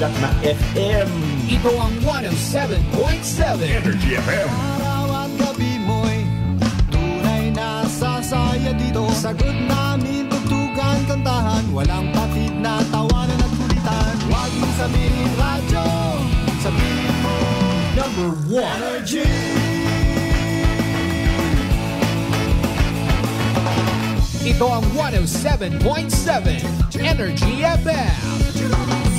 sikat na FM. Ito ang 107.7 Energy FM. Araw at gabi mo'y tunay na sasaya dito. Sagot namin, tugtugan, kantahan, walang patid na tawanan at kulitan. Huwag mong sabihin radyo, sabihin mo Number 1 Energy. Ito ang 107.7 Energy FM.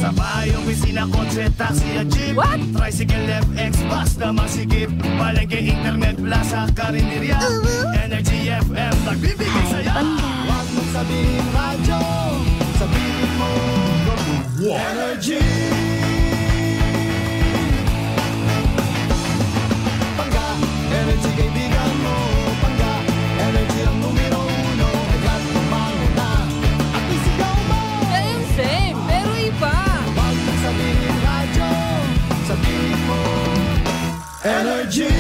Sa bayong opisina, kotse, taxi at jeep. What? Tricycle, FX, basta masikip. Palengke, internet, plaza, karinderya. Energy FM, nagbibigay saya. Huwag mong sabihin radyo, sabihin mo Energy. Pangga, Energy kaibigan mo. Pangga, Energy ang numero uno. Agad umangon na at isigaw mo. Same, pero iba. Huwag mong sabihin radyo, sabihin mo Energy.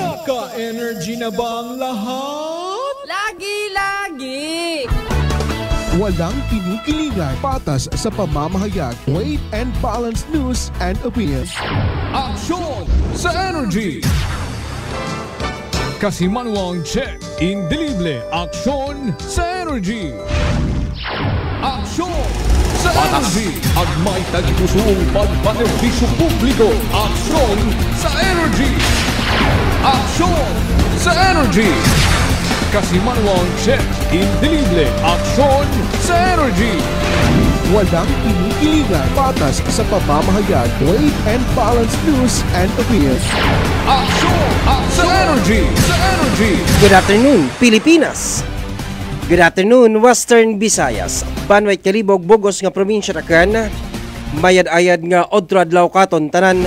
Naka-energy na ba ang lahat? Lagi-lagi. Walang kinikilingan, patas sa pamamahayag, weight and balanced news and opinions. Aksyon sa Energy! Kasimanwang check, indelible, aksyon sa Energy! Aksyon sa Energy! Agmay tagipusong pagpanerbisyo publiko, aksyon sa Energy! Aksyon sa Energy! Kasimanwang check, indelible, aksyon sa Energy! Walang kinikilingan, patas sa pamamahayag, weight and balanced news and opinions. Aksyon sa Energy! Sa Energy! Good afternoon, Pilipinas! Good afternoon, Western Visayas. Banway Kalibog, Bogos nga probinsya rakan. Mayad-ayad nga odro adlaw katon tanan.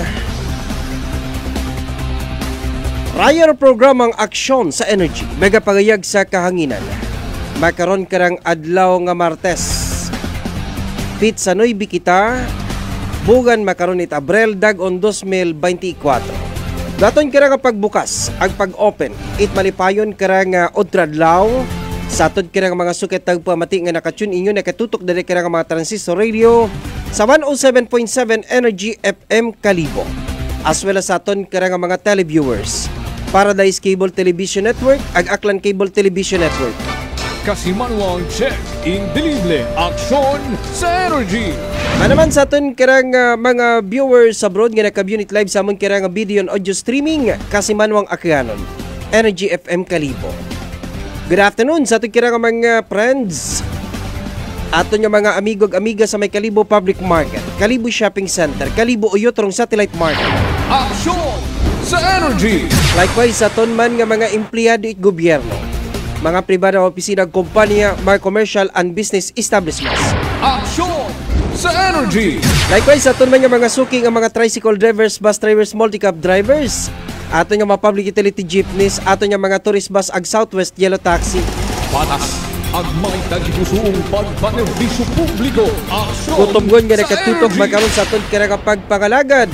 Rayar programang aksyon sa Energy, mega pagayag sa kahanginan. Makaron karang adlaw nga Martes. Pit sa Noy Bikita, bugan makaron it Abril dag-on 2024. Daton karang pagbukas, ag pag-open, it malipayon karang odro adlaw. Sa atod karang mga suket tagpamati nga nakatune inyo nakatutok dali karang mga transistor radio sa 107.7 Energy FM Kalibo. As well as aton karang mga televiewers. Paradise Cable Television Network, ag Aklan Cable Television Network. Kasimanwang check, indelible, aksyon sa Energy! Manaman sa aton karang mga viewers abroad nga naka-unit live sa amon karang video and audio streaming, Kasimanwang Akyanon, Energy FM Kalibo. Good afternoon sa aton karang mga friends. Aton nga mga amigo ag amiga sa may Kalibo Public Market, Kalibo Shopping Center, Kalibo Uyotrong Satellite Market. Aksyon sa Energy! Likewise sa aton man nga mga empleyado at gobyerno, mga pribado nga opisina, kumpanya, mga commercial and business establishments. Aksyon sa Energy! Likewise sa aton man nga mga suki nga mga tricycle drivers, bus drivers, multi-cab drivers, aton nga mga public utility jeepneys, aton nga mga tourist bus ag Southwest Yellow Taxi. Patas, agmay tagipusong pagpanerbisyo publiko, aksyon Kutubgon nga sa nakatutok Energy! makaroon sa aton karang pagpangalagad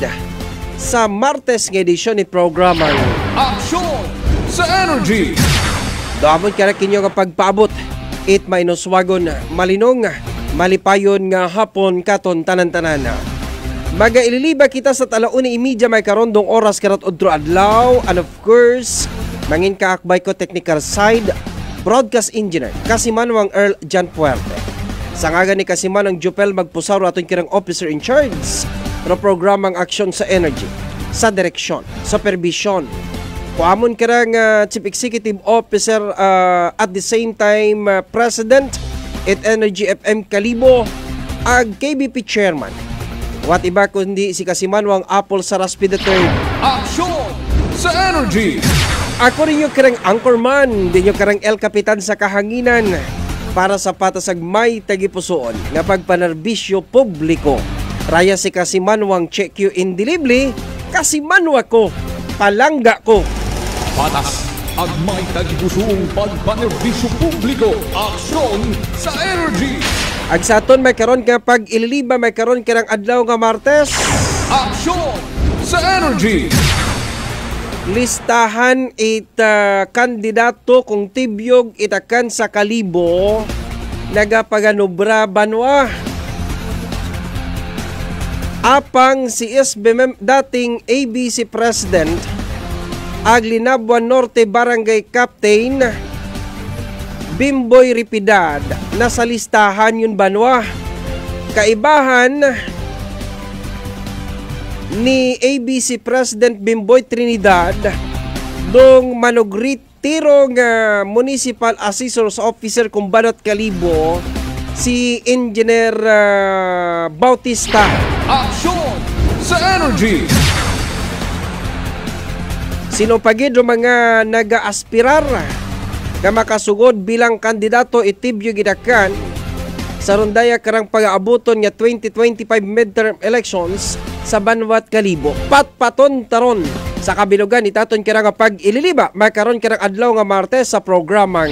sa Martes nga edisyon ni programa. Aksyon sa Energy! Doamon kara kinyo nga pagpaabot, it mainoswagon, malinong, malipayon nga hapon katon tanan-tanan. Magaililiba kita sa talauni imidya may karondong oras karat odro adlaw, and of course, mangin kaakbay ko technical side, broadcast engineer, Kasimanwang Earl Jan Puerte. Sa ngaga ni Kasimanwang Jupel Magpusaro aton kirang officer in charge ng programang aksyon sa Energy, sa direksyon, supervision, kuamon karang Chief Executive Officer at the same time President at Energy FM Kalibo ag KBP Chairman. What iba kundi si Kasimanwang Apple Saraspi III. Aksyon sa Energy! Ako rin yung karang anchorman, din yung karang El Capitan sa kahanginan para sa patasag may tagipusoon nga pagpanerbisyo publiko. Raya si Kasimanwang check you indelible, Kasimanwa ko, palangga ko. Patas, agmay tagipusong pagpanerbisyo publiko, aksyon sa Energy! Ag sa aton may karon nga pag ililiba may karon karang adlaw nga Martes. Aksyon sa Energy! Listahan it kandidato kung tibyog itakan sa Kalibo nagapaganubra banwa. Apang si dating ABC President Aglinabuan Norte Barangay Captain Bimboy Ripidad nasa listahan yun banwa. Kaibahan ni ABC President Bimboy Trinidad dong manugritiro nga Municipal Assessor's Officer kung Banat Kalibo si Engineer Bautista. Aksyon sa Energy. Sinupagid o mga naga-aspirar nga makasugod bilang kandidato itibyo gidakan sa rondaya karang pag-aabuton nga 2025 midterm elections sa Banwat Kalibo. Patpaton taron sa kabilugan itaton kira nga pag-ililiba makaron kirang adlaw nga Martes sa programang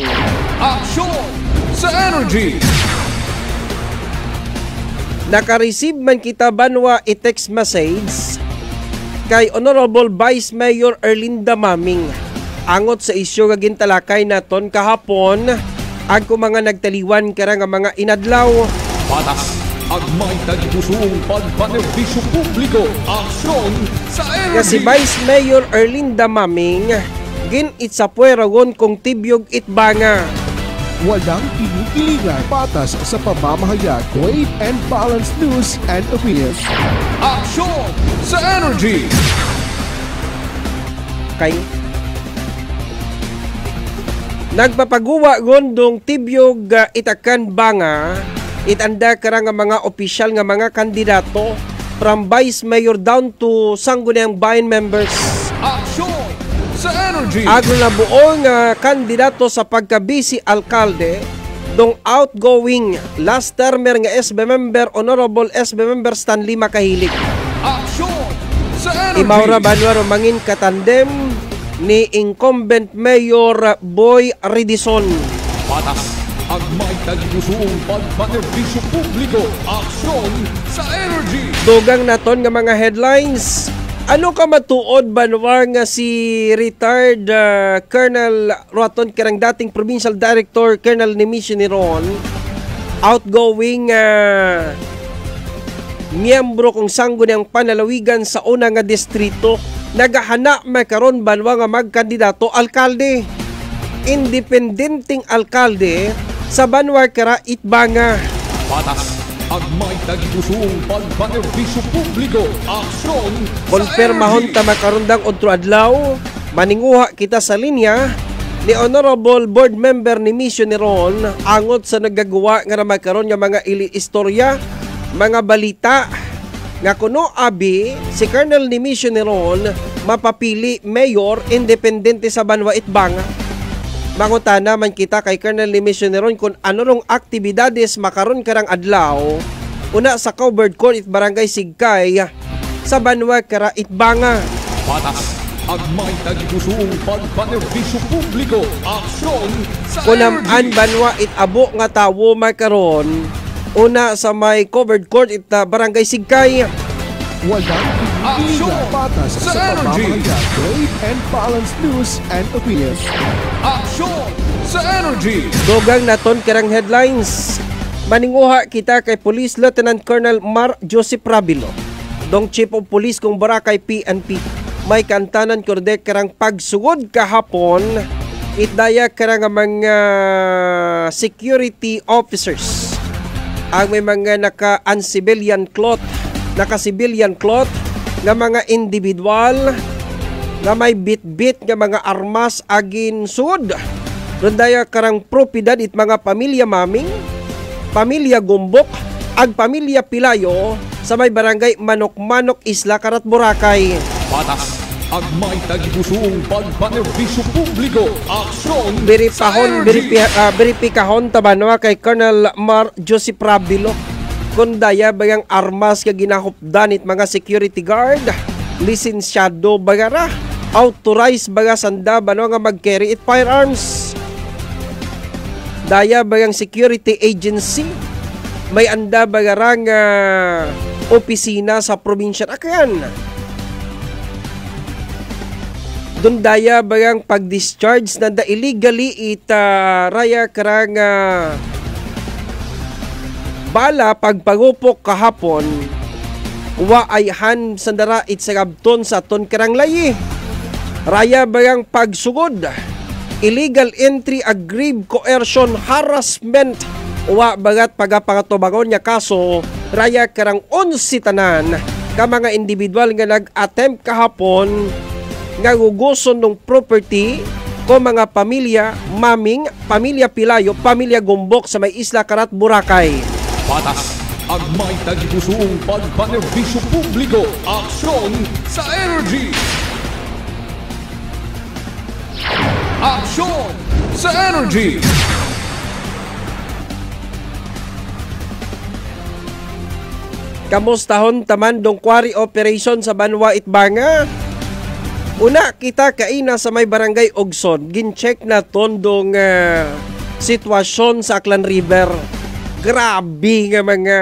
Aksyon sa Energy. Naka-receive man kita banwa i-text message kay Honorable Vice Mayor Erlinda Maming angot sa isyu nga gintalakay naton kahapon agko mga nagtaliwan kara nga mga inadlaw. Patas ang may tagpusong pagpanerbisyo publiko. Aksyon sa Nga si Energy. Vice Mayor Erlinda Maming gin-itsapueragon kung tibyog itbanga. Walang kinikiligan, patas sa pamamahayag, weight and balanced news and opinions. Aksyon sa Energy. Kay nagpapaguwa gondong tibyog itakan banga itanda kara nga mga opisyal nga mga kandidato from Vice Mayor down to Sangguniang Bayan members. Aksyon sa Energy. Agro na buong kandidato sa pagka-busy alkalde dong outgoing last termer nga SB member Honorable SB member Stanley Makahilig. Aksyon sa Energy. Imaura banwaro mangin katandem ni incumbent Mayor Boy Ridison. Patas ang may tagpusong pagpanerbisyo publiko. Aksyon sa Energy. Dugang naton nga mga headlines. Ano ka matuod banwar nga si retired Colonel Roaton karang dating Provincial Director Colonel Nemesio Neron, outgoing miyembro kung Sangguniang Panalawigan sa una nga distrito, nagahana makaron banwa nga magkandidato alkalde. Independenteng alkalde sa Banwar Kara Itbanga. Patas ang may tagpusong pagpanerbisyo publiko. Aksyon sa Konfirmahon Energy. ta makarundang otro adlaw, maninguha kita sa linya ni Honorable Board Member Nemesio Neron angot sa nagagawa nga na magkaroon nga mga istorya, mga balita nga kuno abi si Colonel Nemesio Neron mapapili mayor independente sa Banwa Itbanga. Mangutana man kita kay Colonel Nemesio Neron kung ano rong aktibidades makaron karang adlaw una sa covered court it barangay Sigkay sa Banwa Kara Itbanga. Patas ang may tagpusong pagpanerbisyo publiko. Aksyon sa Kunaman Energy. Banwa Itabo nga tawo makaron una sa may covered court it barangay Sigkay. Walang kinikiligan, patas Sa sa Energy. pamamahayag, weight and balanced news and opinions. Aksyon sa Energy. Dugang naton karang headlines. Maninguha kita kay Police Lieutenant Colonel Mar Joseph Rabilo, dong Chief of Police kung Boracay PNP. May kantanan kurde karang pagsugod kahapon itdaya karang mga security officers ang may mga naka-civilian cloth nga mga individual nga may bit-bit nga mga armas agin sud. Rundaya karang propiedad it mga pamilya Maming, pamilya Gumbok, ag pamilya Pilayo sa may barangay Manok-Manok, Isla Carat, Boracay. Patas ang may tagpusong pagpanerbisyo publiko. Aksyon sa Beripahon, Energy. beripikahon tabanwa kay Colonel Mar Joseph Rabilo kung daya bagang armas ka ginahupdan it mga security guard, lisensyado bagara, authorized baga sanda bano nga mag-carry it firearms. Daya bagang security agency, may anda bagarang opisina sa probinsya Akayan. Doon daya bagang pag-discharge na illegally raya karang Bala pagpagupok kahapon, wa ay han sandara itsagabton sa ton karang layi. Raya bayang pagsugod, illegal entry, aggrieved coercion, harassment, wa bagat pagapangatubangon niya kaso, raya karang 11 tanan ka mga individual nga nag-attempt kahapon nga guguson ng property ko mga pamilya Maming, pamilya Pilayo, pamilya Gumbok sa may Isla Carat, Boracay. Patas ang may tagipusoong pagpanerbisyo publiko. Aksyon sa energy. Aksyon sa energy. Kamustahon taman dong quarry operation sa Banwa Itbanga. Una kita kaina sa may barangay Ogson, gincheck na tondong sitwasyon sa Aklan River. Grabe nga mga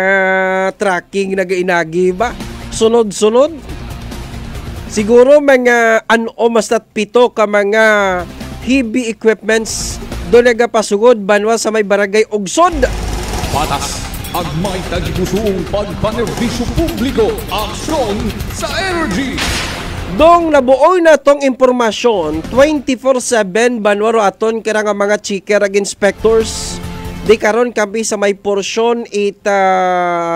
tracking nagainagi ba? Sunod-sunod. Siguro mga mastat 7 ka mga heavy equipments doon nagapasugod Banwa sa may barangay Ogson. Patas ang may tagipusoong pagpanerbisyo publiko. Aksyon sa energy. Dong nabuoy na tong impormasyon 24/7 banwaro aton kaya nga mga checker ag inspectors di karon kami sa may porsyon ita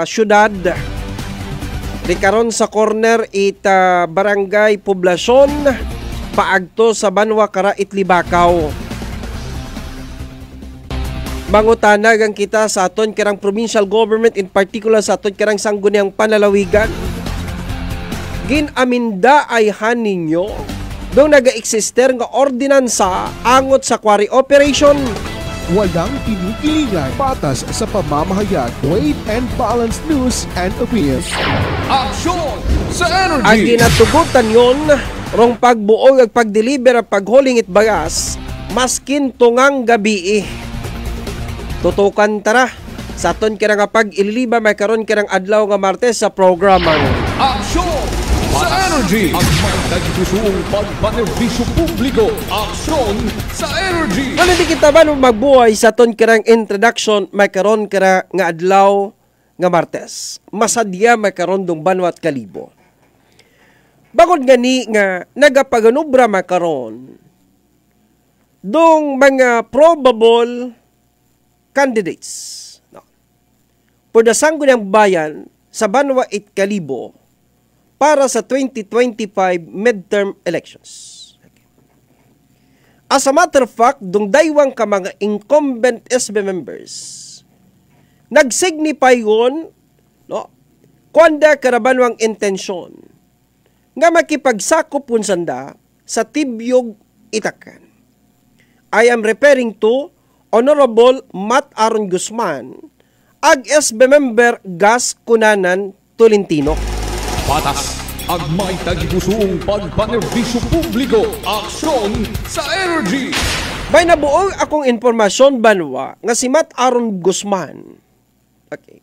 syudad di karon sa corner ita barangay poblasyon paagto sa Banwa Kara Itlibakaw. Mangutanagan kita sa aton kirang provincial government, in particular sa aton kirang sangguniang panalawigan. Ginaminda ay ninyo doon naga-eksister nga ordinansa angot sa quarry operation. Walang kinikiligan, patas sa pamamahayag, weight and balanced news and opinions. Aksyon sa Ang energy. ginatugutan yon rong pagbuog ag pagdeliver ang paghuling itbagas maskin tungang gabi. Tutukan tara sa aton kira nga pag-ililiba may karon kirang adlaw nga Martes sa programang Aksyon sa energy. Ang may tagipusoong pagpanerbisyo publiko. Aksyon sa energy. Kung hindi kita ba magbuhay sa aton kirang introduction may karon kira nga adlaw nga Martes. Masadya may karon dong Banwa at Kalibo. Bakod gani nga nagapaganubra may karon dong mga probable candidates for the Sangguniang Bayan sa Banwa at Kalibo para sa 2025 midterm elections. As a matter of fact, dung daywang ka mga incumbent SB members, nagsignify yun, kuanda karabanwang intensyon, nga makipagsakop pun sanda sa Tibyog Itakan. I am referring to Honorable Matt Aaron Guzman, ag SB member Gas Kunanan Tolentino. Patas ang may tagipusoong pagpanerbisyo publiko. Aksyon sa energy. May nabuo akong informasyon Banwa nga si Matt Aaron Guzman. Okay.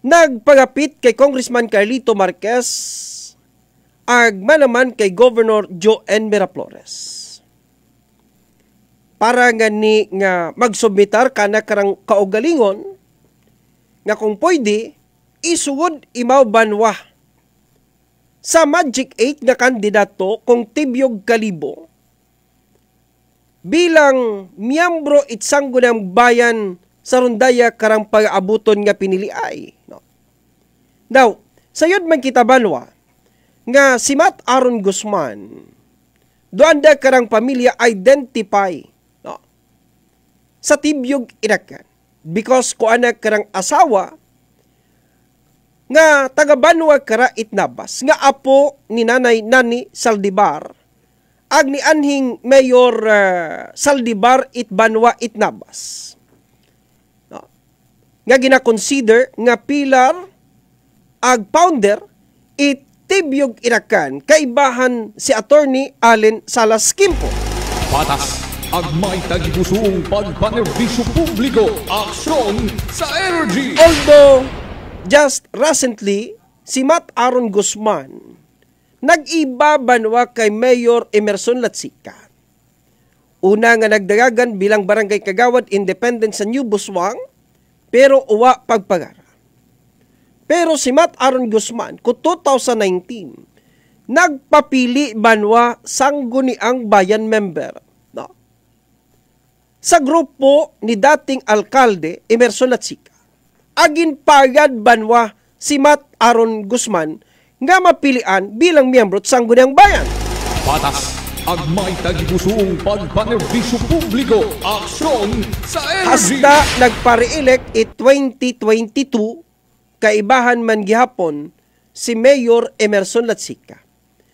Nagpagapit kay Congressman Carlito Marquez ag manaman kay Governor Joen Miraflores. Para nga ni nga magsubmitar kana karang kaugalingon nga kung pwede isugod imaw Banwa sa Magic 8 nga kandidato kung Tibyog Kalibo bilang miyembro Sangguniang Bayan sa rondaya karang pag-abuton nga piniliay. Now, sayod man kita Banwa nga si Matt Aaron Guzman doon da karang pamilya identify sa Tibyog Itakan because ko anak karang asawa nga taga Banwa Kara Itnabas nga apo ni Nanay Nani Saldibar ag ni anhing Mayor Saldibar Banwa Itnabas nga gina-consider nga pilar ag founder Tibyog Itakan kaibahan si Attorney Allen Salas Quimpo. Patas ang may tagipusoong pagpanerbisyo publiko. Aksyon sa energy. Although just recently si Matt Aaron Guzman nag-iba Banwa kay Mayor Emerson Latsika. Una nga nagdagagan bilang barangay kagawad independent sa New Buswang, pero uwa pagpagara. Pero si Matt Aaron Guzman, ko 2019, nagpapili banwa sangguniang bayan member, no? Sa grupo ni dating alkalde Emerson Latsica. Agin pagad banwa si Matt Aaron Guzman nga mapilian bilang miyembro sa sangguniang bayan. Patas, agmay tagipusoong pagpanerbisyo publiko, aksyon sa energy. Hasta nagpare-elect 2022, kaibahan man gihapon si Mayor Emerson Latsica.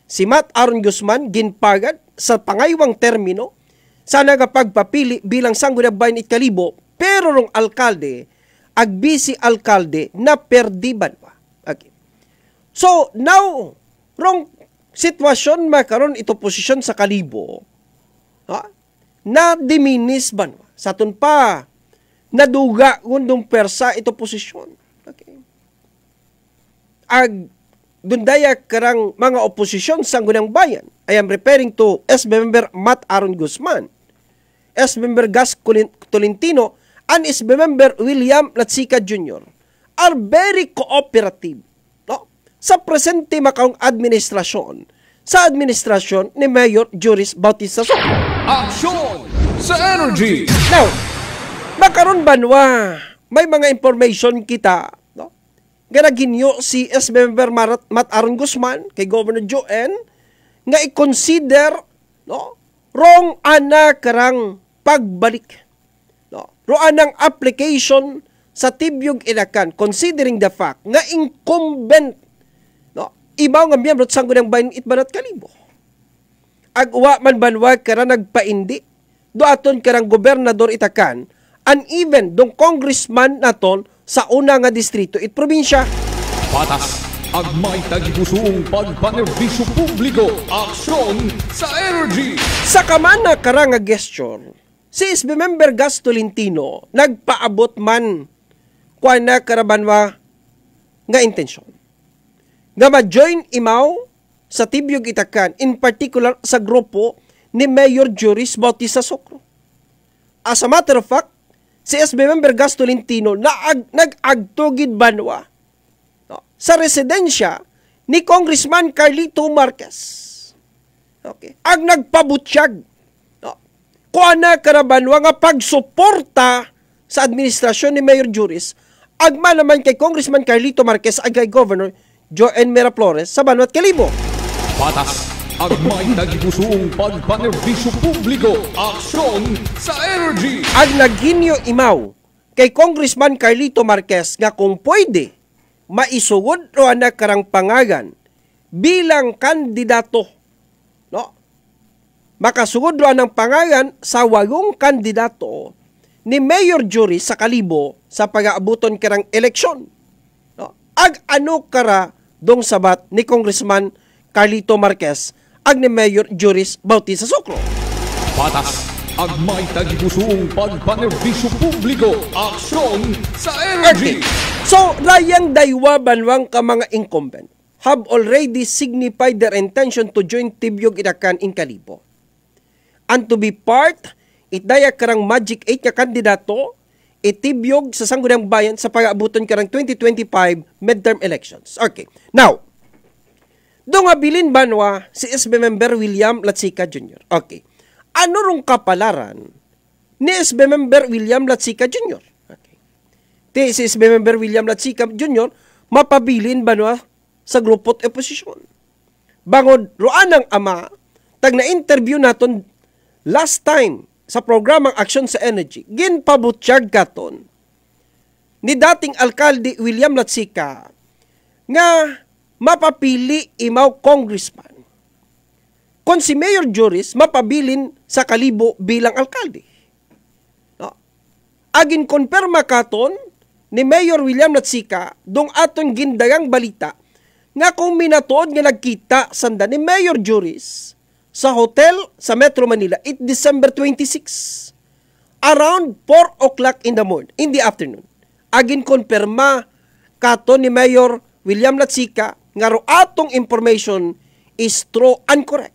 Si Matt Aaron Guzman ginpagad sa pangaywang termino sa nagapagpapili bilang sangguniang bayan Kalibo, pero rong alkalde agbisi alkalde na perdiban pa. Okay. So now rong sitwasyon makaron ito posisyon sa Kalibo, na diminis ban sa tun pa naduga gundong persa ito posisyon. Okay. Ag dundaya karang mga oposisyon sa sangguniang bayan. I am referring to SB member Matt Aaron Guzman, SB member Gas Tolentino, and SB member William Latsica Jr. are very cooperative, no? Sa presente makaong administrasyon, sa administrasyon ni Mayor Juris Bautista Soto. Aksyon sa energy. Now, makaroon banwa, may mga information kita, no? Ganaginyo si SB member Matt Aaron Guzman kay Governor Joen nga i-consider, no, wrong ana karang pagbalik, no, wrong anang application sa tibyog ilakan considering the fact nga incumbent, no, ibaw nga miyembro sa sangguniang bayan Itbanat Kalibo. Agwa man banwa kara nagpaindi do aton karang gobernador itakan and even dong congressman naton sa una nga distrito it probinsya. Patas, agmay tagipusoong pagpanerbisyo publiko, aksyon sa energy. Sa kamana karang nga gesture, si SB member Gas Tolentino nagpaabot man kwa na karabanwa nga intensyon nga ma-join imaw sa tibyog itakan, in particular sa grupo ni Mayor Juris Bautista Soto. As a matter of fact, si SB member Gas Tolentino nag-agtugid banwa, no, sa residensya ni Congressman Carlito Marquez. Okay. Ang nagpabutyag, no, kuana karabanwa nga pagsuporta sa administrasyon ni Mayor Juris agma naman kay Congressman Carlito Marquez ag kay Governor Joen Miraflores sa Banwat Kalibo. Patas, agmay tagipusoong pagpanerbisyo publiko, aksyon sa energy. Ag naghinyo imaw kay Congressman Carlito Marquez nga kung pwede maisugod ro ana karang pangagan bilang kandidato, no, makasugod ro anang pangagan sa 8 kandidato ni Mayor Juris sa Kalibo sa pag-aabuton karang eleksyon, no? Ag ano kara dong sabat ni Congressman Carlito Marquez ag ni Mayor Juris Bautista Soto. Patas, agmay tagipusoong pagpanerbisyo publiko, aksyon sa energy. Okay. So, layang daywa banwang ka mga incumbent have already signified their intention to join tibyog itakan in Kalibo. And to be part, itdaya karang Magic 8 ka kandidato, itibyog sa sangguniang bayan sa pag-aabuton karang 2025 midterm elections. Okay. Now, doon nga bilin banwa si SB member William Latsica Jr. Okay. Ano rong kapalaran ni SB member William Latsica Jr.? Okay. Si SB member William Latsica Jr. mapabilin banwa sa grupot oposisyon. Bangod roan ang ama, tag na-interview naton last time sa programang Aksyon sa Energy, ginpabutyag katon ni dating alkalde William Latsica nga mapapili imaw congressman kung si Mayor Juris mapabilin sa Kalibo bilang alkalde. No? Agin konperma katon ni Mayor William Latsica dong aton gindagang balita nga kung minatuod nga nagkita sanda ni Mayor Juris sa hotel sa Metro Manila it December 26 around 4 o'clock in the afternoon. Agin konperma katon ni Mayor William Latsica nga ro atong information is true and correct.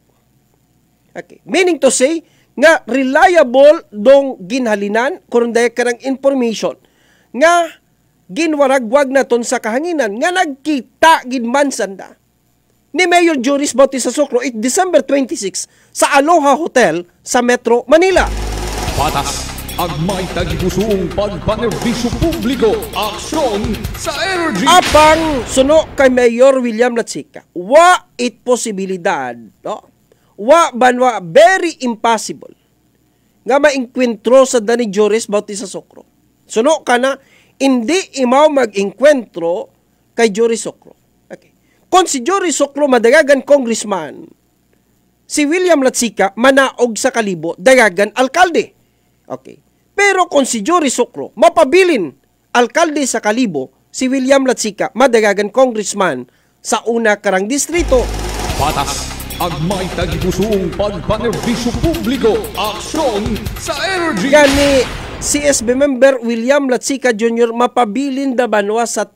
Okay. Meaning to say, nga reliable dong ginhalinan kung dahil karang information nga ginwaragwag naton sa kahanginan nga nagkita ginman sanda ni Mayor Joris Bautista Socro it December 26 sa Aloha Hotel sa Metro Manila. Patas ang may tagipusoong pagpanerbisyo publiko. Aksyon sa Energy. Apang suno kay Mayor William Latsica, wa it posibilidad, no? Wa banwa very impossible nga maengkwentro sa Dani Joris Bautista Socro. Suno kana hindi imaw mag-engkwentro kay Joris Socro. Okay. Kung si Joris Socro madagagan congressman, si William Latsica manaog sa Kalibo dagagan alkalde. Okay. Pero kung si Joris Socro mapabilin alkalde sa Kalibo, si William Latsica madagagan congressman sa una karang distrito. Patas ang may tagipusoong pagpanerbisyo publiko. Aksyon sa Energy. Gani si SB member William Latsica Jr. mapabilin da banwa sa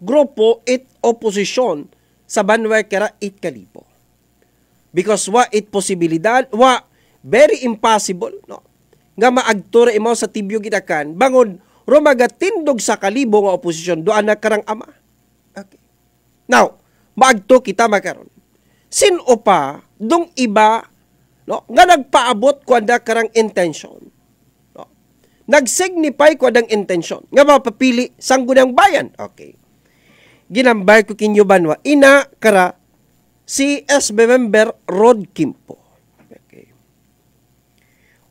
grupo it oposisyon sa banwa kara it Kalibo. Because wa it posibilidad, wa very impossible, no? Nga maagtura imaw sa tibyo gitakan bangod rumagatindog sa Kalibo nga oposisyon doan na karang ama. Okay. Now, maagto kita makaron. Sino pa dong iba, no, nga nagpaabot ko anda karang intention. No? Nagsignify ko adang intention nga mapapili sang gunang bayan. Okay. Ginambay ko kinyo banwa ina kara si SB member Rod Kimpo.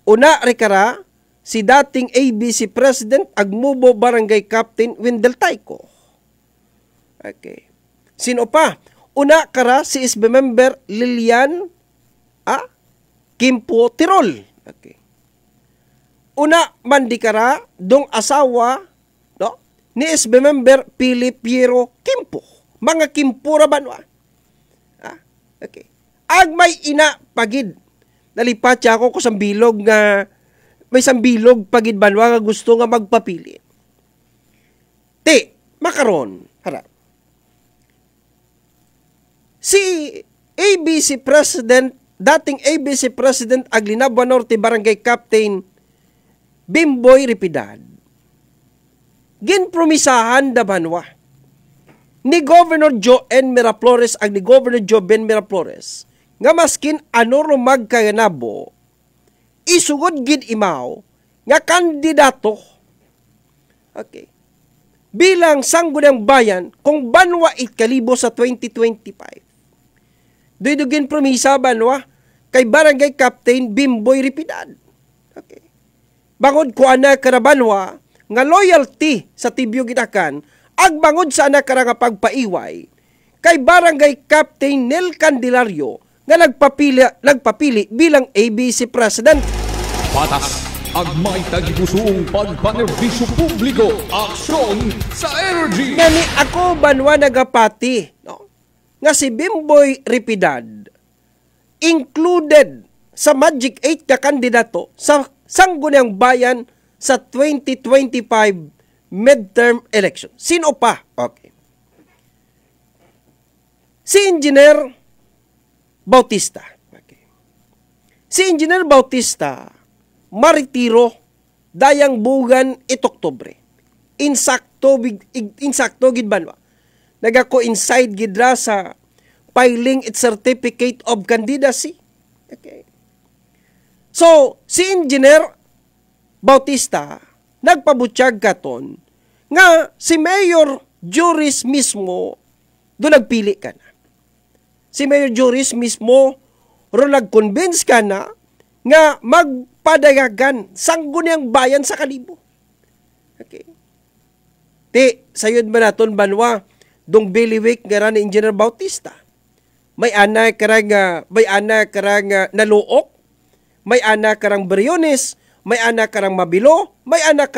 Una rekara si dating ABC President Agmubo Barangay Captain Wendell Tayco. Okay. Sino pa? Una kara si SB member Lilian Kimpo Tirol. Okay. Una mandi kara dong asawa, no, ni SB member Pili Piero Kimpo. Mga Kimpura banwa. Okay. Agmay ina pagid nalipat siya ako sa bilog nga may sambilog pagid banwa nga gusto nga magpapili. Makaron, harap. Si ABC President, dating ABC President Aglinabwa Norte Barangay Captain Bimboy Ripidad, ginpromisahan da banwa ni Governor Joen Miraflores ag ni Governor Joven Miraflores nga maskin ano rumag kayanabo, isugod gid imaw nga kandidato. Okay. Bilang sangguniang bayan kung banwa it Kalibo sa 2025. Duydugin promisa banwa kay Barangay Captain Bimboy Ripidad. Okay. Bangod ko ana karabanwa nga loyalty sa tibyo gitakan ag bangod sa ana kara nga pagpaiway kay Barangay Captain Nel Candelario nga nagpapili bilang ABC President. Patas ang may tagipusoong pagpanerbisyo publiko. Aksyon sa Energy. Ngani ako banwa nagapati, no? Nga si Bimboy Ripidad included sa Magic 8 ka kandidato sa sangguniang bayan sa 2025 midterm election. Sino pa? Okay. Si Engineer Bautista. Okay. Si Engineer Bautista maritiro dayang bugan it Oktubre. Insakto gid banwa. Nagako-inside gidra sa filing its certificate of candidacy. Okay. So, si Engineer Bautista nagpabutyag katon nga si Mayor Joris mismo do nagpili ka na. Si Mayor Joris mismo ro nag-convince ka na nga magpadagagan sangguniang bayan sa Kalibo. Okay. Sayod ba naton banwa dong biliwik nga ni Engineer Bautista. May anak karang naluok, may anak karang Briones, may anak karang Mabilo, may anak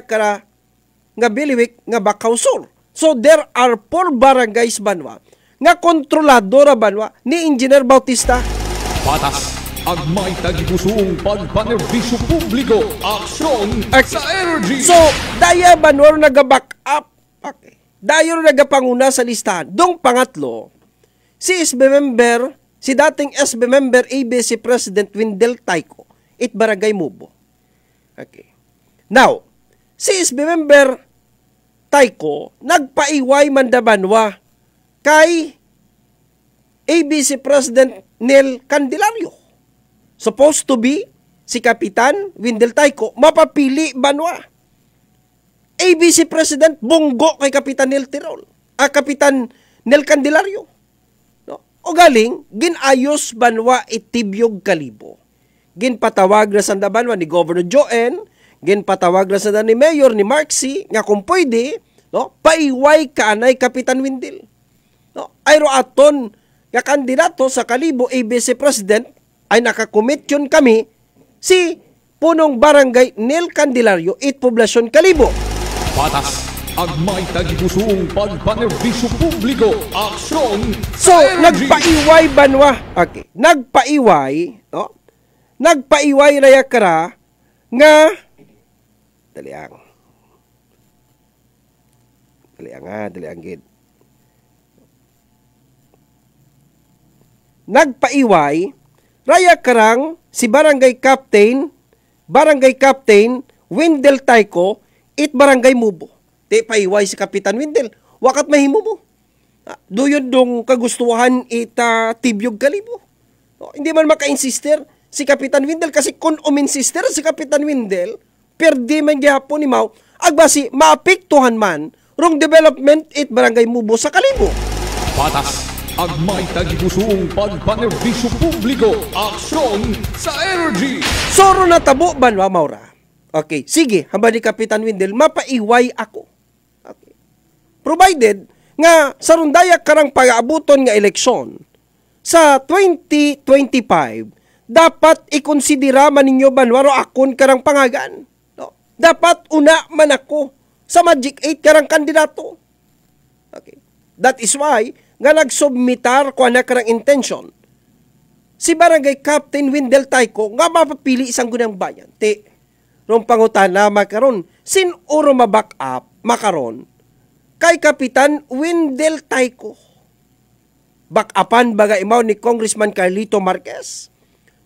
kara nga biliwik nga Bacau Sur. So there are 4 barangays banwa nga kontrolado ra banwa ni Engineer Bautista. Patas ang may tagipusoong pagpanerbisyo publiko. Aksyon sa Energy. So, daya banwa nag-back up. Okay. Daya nagapanguna sa listahan. Dong pangatlo, si dating SB member ABC President Wendell Tayco, it Barangay Mubo. Okay. Now, si SB member Tayko nagpaiway mandabanwa kay ABC President Nel Candelario. Supposed to be si Kapitan Wendell Tayko mapapili banwa. ABC President bunggo kay Kapitan Nel Tirol. Kapitan Nel Candelario. No? O galing ginayos banwa itibyog kalibo. Ginpatawag na sanda banwa ni Governor Joen, ginpatawag na sanda ni Mayor ni Marksy nga kung pwede, no, paiway kaanay Kapitan Wendell. No? Ayro aton nga kandidato sa kalibo ABC President ay nakakomit yun kami si punong barangay Nel Candelario, 8 Poblasyon Kalibo. Patas ang may tagipusoong pagpanerbisyo publiko. Aksyon So, sa energy. nagpaiway banwa. Okay. Nagpaiway, no? Nagpaiway raya kara nga daliang gid. Nagpaiway raya karang si Barangay Captain Wendell Tayko it Barangay Mubo. Di paiway si Kapitan Wendell. Wakat mahimo mo. Doon dong kagustuhan ita tibyog kalibo. No, hindi man maka-insister si Kapitan Wendell kasi kung uminsister si Kapitan Wendell, perdi man gyapon ni Mao, agbasi maapektuhan man rong development it Barangay Mubo sa kalibo. Patas ang may tagipusoong pagpanerbisyo publiko. Aksyon sa energy. Soro na tabo banwa Maura. Okay, sige, hamba ni Kapitan Wendell, mapaiway ako. Okay. Provided nga sa rundaya karang pag-aabuton nga eleksyon sa 2025, dapat ikonsidera man ninyo banwaro akon karang pangagan. No? Dapat una man ako sa Magic 8 karang kandidato. Okay. That is why nga nagsubmitar ko na karang intention si Barangay Captain Wendell Tayko nga mapapili isang gunang bayan. Rong pangutana makaron sin uro ma-back up makaron kay Kapitan Wendell Tayko. Back upan baga imaw ni Congressman Carlito Marquez,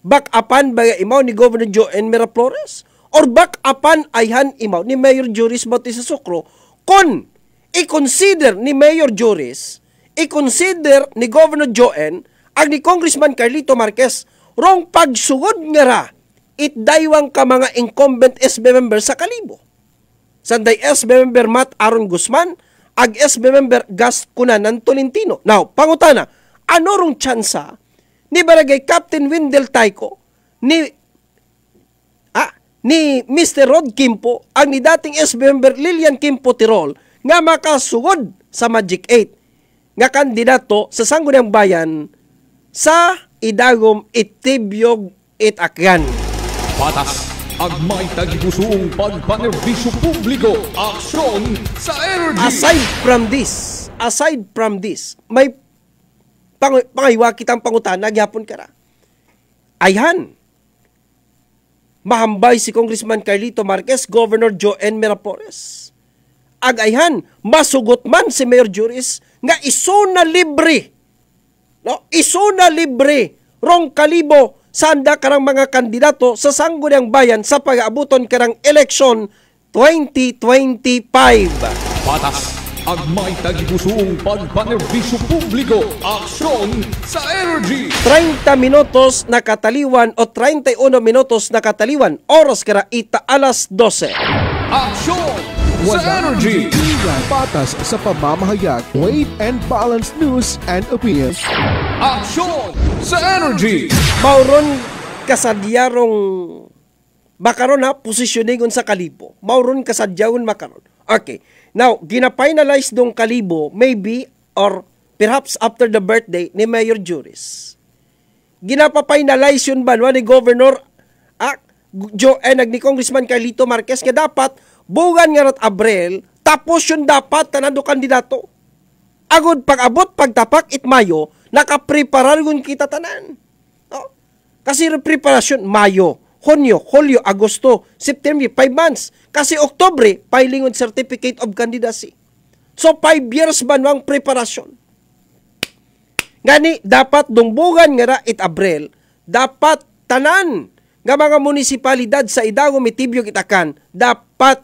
back upan baga imaw ni Governor Joen Miraflores, or back upan ayhan imaw ni Mayor Joris Bautista Sucro kon i-consider ni Mayor Joris, i-consider ni Governor Joen ag ni Congressman Carlito Marquez rong pagsugod nga ra itdaywang ka mga incumbent SB member sa kalibo. Sanday SB member Matt Aaron Guzman, ag SB member Gas Cunanan Tolentino. Now, pangutana, ano rong tsansa ni Barangay Captain Wendell Tayko ni Mr. Rod Kimpo ang ni dating SB member Lilian Kimpo Tirol nga makasugod sa Magic 8 nga kandidato sa Sangguniang Bayan sa idagom itibyog itakyan. Patas ang may tagipusoong pagpanerbisyo publiko. Aksyon sa energy. Aside from this, may pangaywa kitang pangutana gyapon kara. Ayhan, mahambay si Congressman Carlito Marquez, Governor Joen Miraflores. Agayhan, masugot man si Mayor Juris nga iso na libre. No? Iso na libre rong kalibo sanda karang mga kandidato sa Sangguniang Bayan sa pag-aabuton karang eleksyon 2025. Patas ang may tagipusoong pagpanerbisyo publiko. Aksyon sa energy. 30 minutos na kataliwan o 31 minutos na kataliwan. Oras kara ita alas 12. Aksyon sa energy. Patas sa pamamahayag. Weight and balanced news and opinions. Aksyon sa energy. Mauron kasadyarong makaron ha, positioningon sa kalibo. Mauron kasadyawon makaron. Okay. Now, gina-finalize dong kalibo, maybe, or perhaps after the birthday ni Mayor Juris. Ginapa-finalize yun ba ni Governor Joen ni Congressman Carlito Marquez nga dapat bugan nga rat Abril, tapos yun dapat tanado kandidato. Agod pag-abot, pagtapak, Mayo, nakapreparar yun kita tanan. No? Kasi preparasyon, Mayo, Hunyo, Hulyo, Agosto, September, 5 months. Kasi Oktobre, filing on Certificate of Candidacy. So, 5 years ba ang preparasyon? Ngani, dapat dungbugan nga ra Abril, dapat tanan nga mga munisipalidad sa Idago, Mitibyog, Itacan, dapat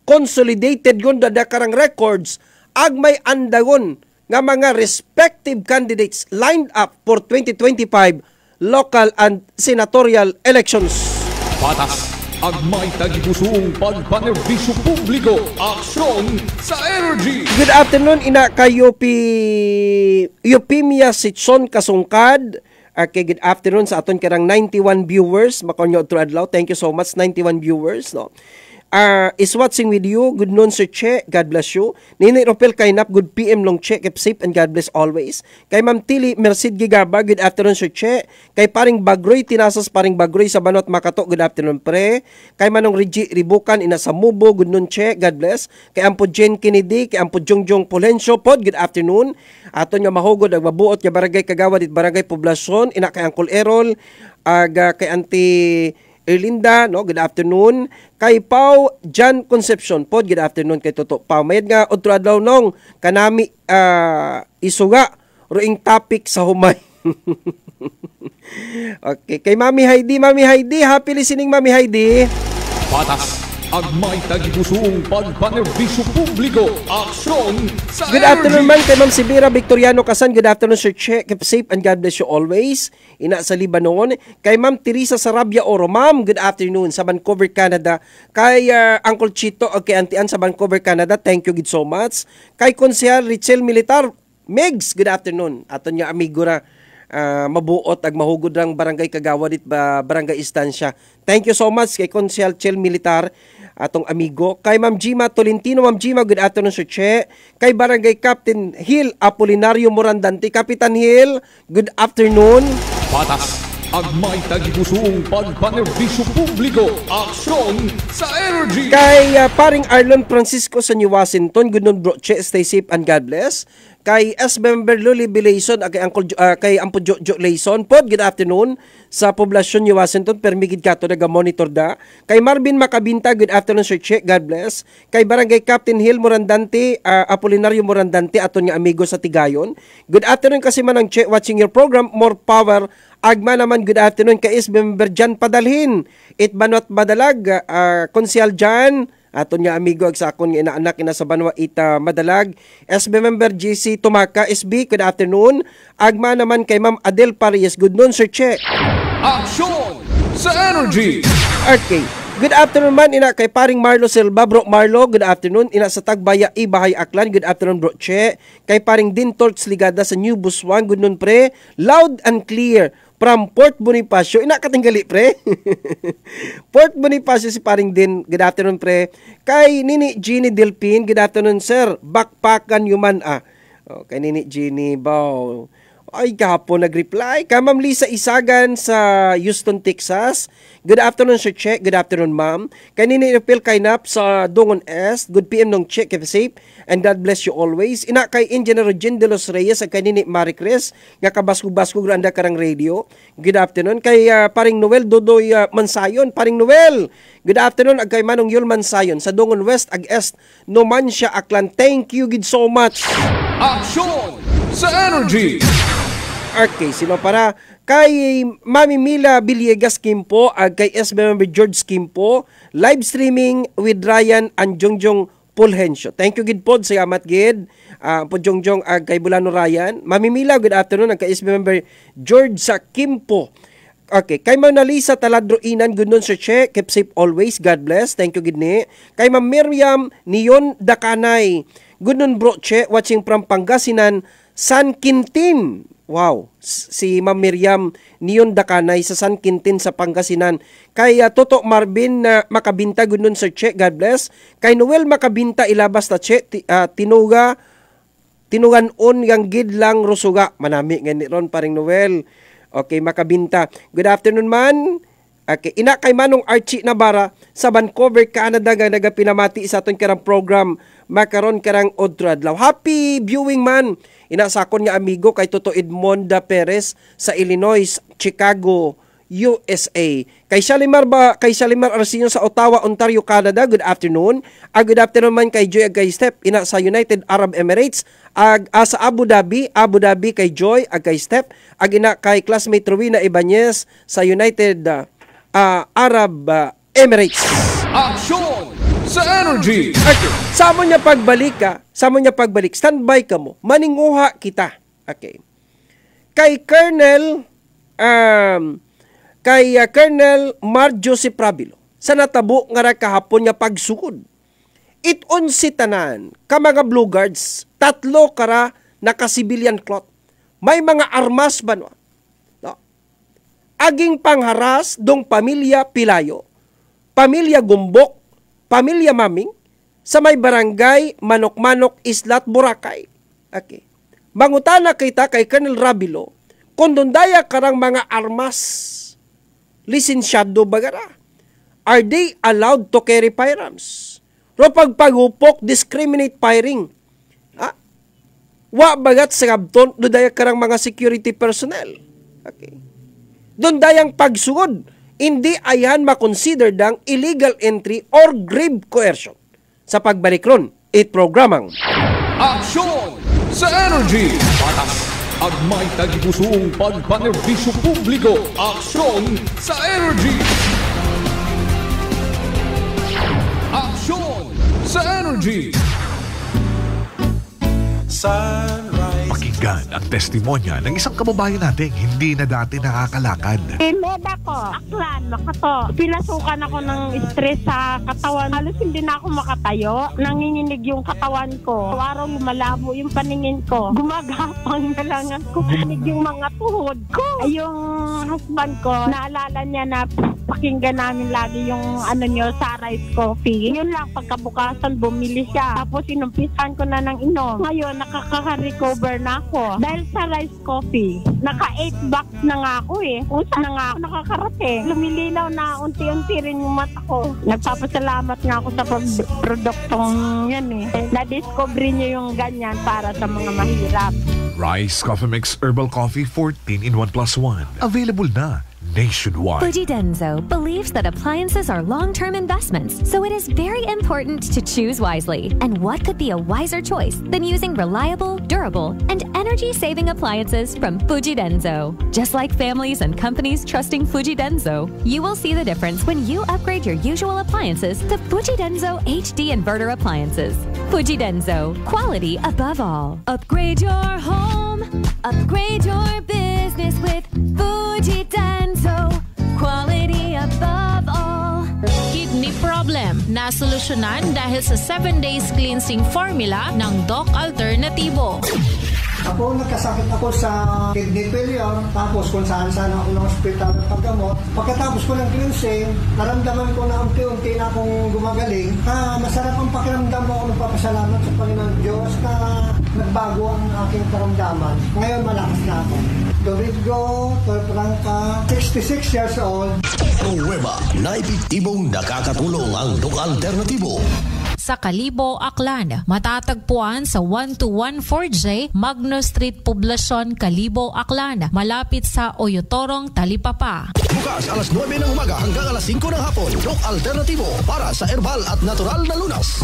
consolidated yun dadakarang records ag may andagon nga mga respective candidates lined up for 2025 local and senatorial elections. Patas ang may tagipusong pagpanerbisyo publiko. Aksyon sa Energy. Good afternoon, ina kayo Eupimia Sitson Kasungkad. Okay, good afternoon sa aton karang 91 viewers. Makonyo to adlaw. Thank you so much, 91 viewers. No? Is watching with you. Good noon, Sir Che. God bless you. Nini Ropel Kainap. Good PM long Che. Keep safe and God bless always. Kay Ma'am Tili Merced Gigaba. Good afternoon, Sir Che. Kay Paring Bagroy Tinasas. Paring Bagroy sa Banot Makato. Good afternoon, pre. Kay Manong Rigi Ribukan. Ina sa Mubo. Good noon, Che. God bless. Kay Ampo Jen Kennedy. Kay Ampo Jongjong Polencio Pod. Good afternoon. Aton nga mahugod. Ang mabuot nga Barangay Kagawad at Barangay Poblasyon. Ina kay Uncle Errol. Kay Auntie Erlinda, no, good afternoon. Kay Pau Jan Concepcion Pod, good afternoon kay Toto Pau. Mayad nga otro adlaw nong kanami isuga roing topic sa humay. Okay, kay Mami Heidi, happy listening Mami Heidi. Patas ang may tagipusong pagpanerbisyo publiko. Aksyon sa Good afternoon man kay Ma'am Sibira Victoriano Kasan. Good afternoon, Sir Che. Keep safe and God bless you always. Ina sa Libanon. Kay Ma'am Teresa Sarabia Oro. Ma'am, good afternoon sa Vancouver, Canada. Kay Uncle Chito o kay Auntie Ann sa Vancouver, Canada. Thank you so much. Kay Konsehal Richel Militar. Megs, good afternoon. Aton nga amigo na mabuot ag mahugod ng Barangay Kagawad at Barangay Istansya. Thank you so much kay Konsehal Chel Militar, atong amigo. Kay Ma'am Gima Tolentino. Ma'am Gima, good afternoon, Sir Che. Kay Barangay Captain Hill Apolinario Morandante. Kapitan Hill, good afternoon. Patas ang may tagipusong pagpanerbisyo publiko. Aksyon sa Energy. Kay Paring Arlon Francisco sa New Washington. Good noon, bro Che. Stay safe and God bless. Kay S. Member Luli Bilayson, kay Ampo Jojo Layson Pod, good afternoon sa poblasyon New Washington, permigid ka to naga-monitor da. Kay Marvin Macabinta, good afternoon, Sir Che, God bless. Kay Barangay Captain Hill Morandante, Apolinario Morandante, aton nga amigo sa Tigayon. Good afternoon kasi manang Che, watching your program, more power. Agma naman, good afternoon kay S. Member Jan Padalhin, Itbanot Madalag, Konsyal Jan, aton nga amigo ag sa akon nga inaanak ina sa Banwa Ita Madalag. SB member GC Tumaka SB, good afternoon. Agma naman kay Ma'am Adel Paries, good noon, Sir Che. Aksyon sa Energy. Okay. Good afternoon man ina kay Paring Marlo Silva, Bro Marlo, good afternoon. Ina sa Tagbaya Ibahay Aklan, good afternoon, Bro Che. Kay Paring Din Torch Ligada sa New Busuan, good noon, pre. Loud and clear from Port Bonifacio. Ina katinggali, pre. Port Bonifacio si Paring Din, good afternoon, pre. Kay Nini Jeannie Delpin, good afternoon, sir. Bakpakan yuman kay Nini Jeannie Bow. Ay, kahapon nag-reply. Kay Ma'am Lisa Isagan sa Houston, Texas. Good afternoon, Sir Che. Good afternoon, Ma'am. Kay Nini Repel Kainap sa Dungon Est. Good PM nung Che. Keep safe. And God bless you always. Ina kay Engineer Jen de los Reyes. Kay Nini Marie Chris. Nga kabaskog-baskog randa karang radio. Good afternoon. Kay Paring Noel Dodoy Mansayon. Paring Noel. Good afternoon. Kay Manong Yul Mansayon sa Dungon West ag Est. Numancia, Aklan. Thank you good so much. Aksyon sa Energy. Okay, sino para kay Mami Mila Villegas Kimpo ag kay SB member George Kimpo, live streaming with Ryan and Jongjong Pulhencio. Thank you gid pod sa amat gid. Po Jongjong ag kay Bulano Ryan. Mami Mila, good afternoon ag kay SB member George sa Kimpo. Okay, kay Ma'am Lisa Taladro Inan, good noon, Sir Che. Keep safe always. God bless. Thank you gid ni. Kay Ma'am Miriam Niyon Dakanay. Good noon, Bro Che, watching from Pangasinan, San Quintin. Wow, si Ma'am Miriam Niyon Dakanay sa San Quintin sa Pangasinan. Kay Toto Marvin Makabinta, good noon, Sir Che, God bless. Kay Noel Makabinta, ilabas ta Che, tinugan-on yang gid lang rusuga. Manami ngani ron Paring Noel. Okay, Makabinta. Good afternoon man. Okay, ina kay Manong Archie Navarra sa Vancouver, Canada nga nagapinamati sa aton karang program makaron karang odradlaw. Happy viewing man. Ina sa akon nga amigo kay Toto Edmonda Perez sa Illinois, Chicago, USA. Kay Shalimar Arcino sa Ottawa, Ontario, Canada. Good afternoon. Good afternoon man kay Joy ag kay Step ina sa United Arab Emirates. Sa Abu Dhabi kay Joy ag kay Step. Ina kay classmate Rowena Ibanez sa United Arab Emirates. Aksyon sa Energy. Okay. Samo niya pagbalik, standby ka mo, maninguha kita. Okay. Kay Colonel Mar Joseph Rabilo, sa natabo nga kahapon nga pagsugod. Iton si tanan, ka mga Blue Guards, 3 kara naka civilian cloth. May mga armas ba no? Aging pangharas dong pamilya Pilayo, pamilya Gumbok, pamilya Maming, sa may barangay Manok-Manok, Islat, Boracay. Okay. Mangutana kita kay Colonel Rabilo, kung dundaya karang mga armas, lisensyado bagara, are they allowed to carry firearms? Ro pagpagupok, discriminate firing. Wa bagat sa kabton, dundaya karang mga security personnel. Okay. Doon dayang pagsugod, hindi ayan makonsider dang illegal entry or grave coercion. Sa pagbalik ron, programang Aksyon sa Energy. Patas at may tagipusong pagpanerbisyo publiko. Aksyon sa Energy. Aksyon sa Energy. Pakinggan ang testimonya ng isang kababayan nating hindi na dati nakakalakad. Med ako, Aklan, Makato. Pinasukan ako ng stress sa katawan. Halos hindi na ako makatayo. Nanginginig yung katawan ko. Araw lumalabo yung paningin ko. Gumagapang na lang ako. Nanginig yung mga tuhod ko. Yung husband ko, naalala niya na pakinggan namin lagi yung sa rice coffee. Yun lang, pagkabukasan, bumili siya. Tapos inumpisan ko na ng inom. Ngayon, nakaka-recover na ako. Dahil sa rice coffee, naka 8 bucks na nga ako Kung saan na nga ako nakakarating. Lumilinaw na unti-unti rin yung mata ko. Nagpapasalamat nga ako sa produktong yan Na-discover niyo yung ganyan para sa mga mahirap. Rice Coffee Mix Herbal Coffee 14 in 1+1. Available na nationwide. Fuji Denso believes that appliances are long-term investments, so it is very important to choose wisely. And what could be a wiser choice than using reliable, durable, and energy-saving appliances from Fuji Denso? Just like families and companies trusting Fuji Denso, you will see the difference when you upgrade your usual appliances to Fuji Denso HD Inverter appliances. Fuji Denso, quality above all. Upgrade your home, upgrade your business with Fuji Denso. Quality above all. Kidney problem na solusyonan dahil sa 7 days cleansing formula ng Doc Alternativo. Ako, nagkasakit ako sa kidney failure, tapos kung saan-saan ako ng hospital ng paggamot. Pagkatapos ko ng cleansing, naramdaman ko na unti-unti na akong gumagaling. Masarap ang pakiramdam mo. Ako nagpapasalamat sa Panginoon Diyos na nagbago ang aking karamdaman. Ngayon, malakas na ako. Domingo Torpranca, 66 years old. Pruweba na epektibong nakakatulong ang Doc Alternativo. Sa Kalibo, Aklan, matatagpuan sa 1214J Magno Street, Poblacion, Kalibo, Aklan, malapit sa Oyotorong, Talipapa. Bukas alas 9 ng umaga hanggang alas 5 ng hapon. Doc Alternativo para sa herbal at natural na lunas.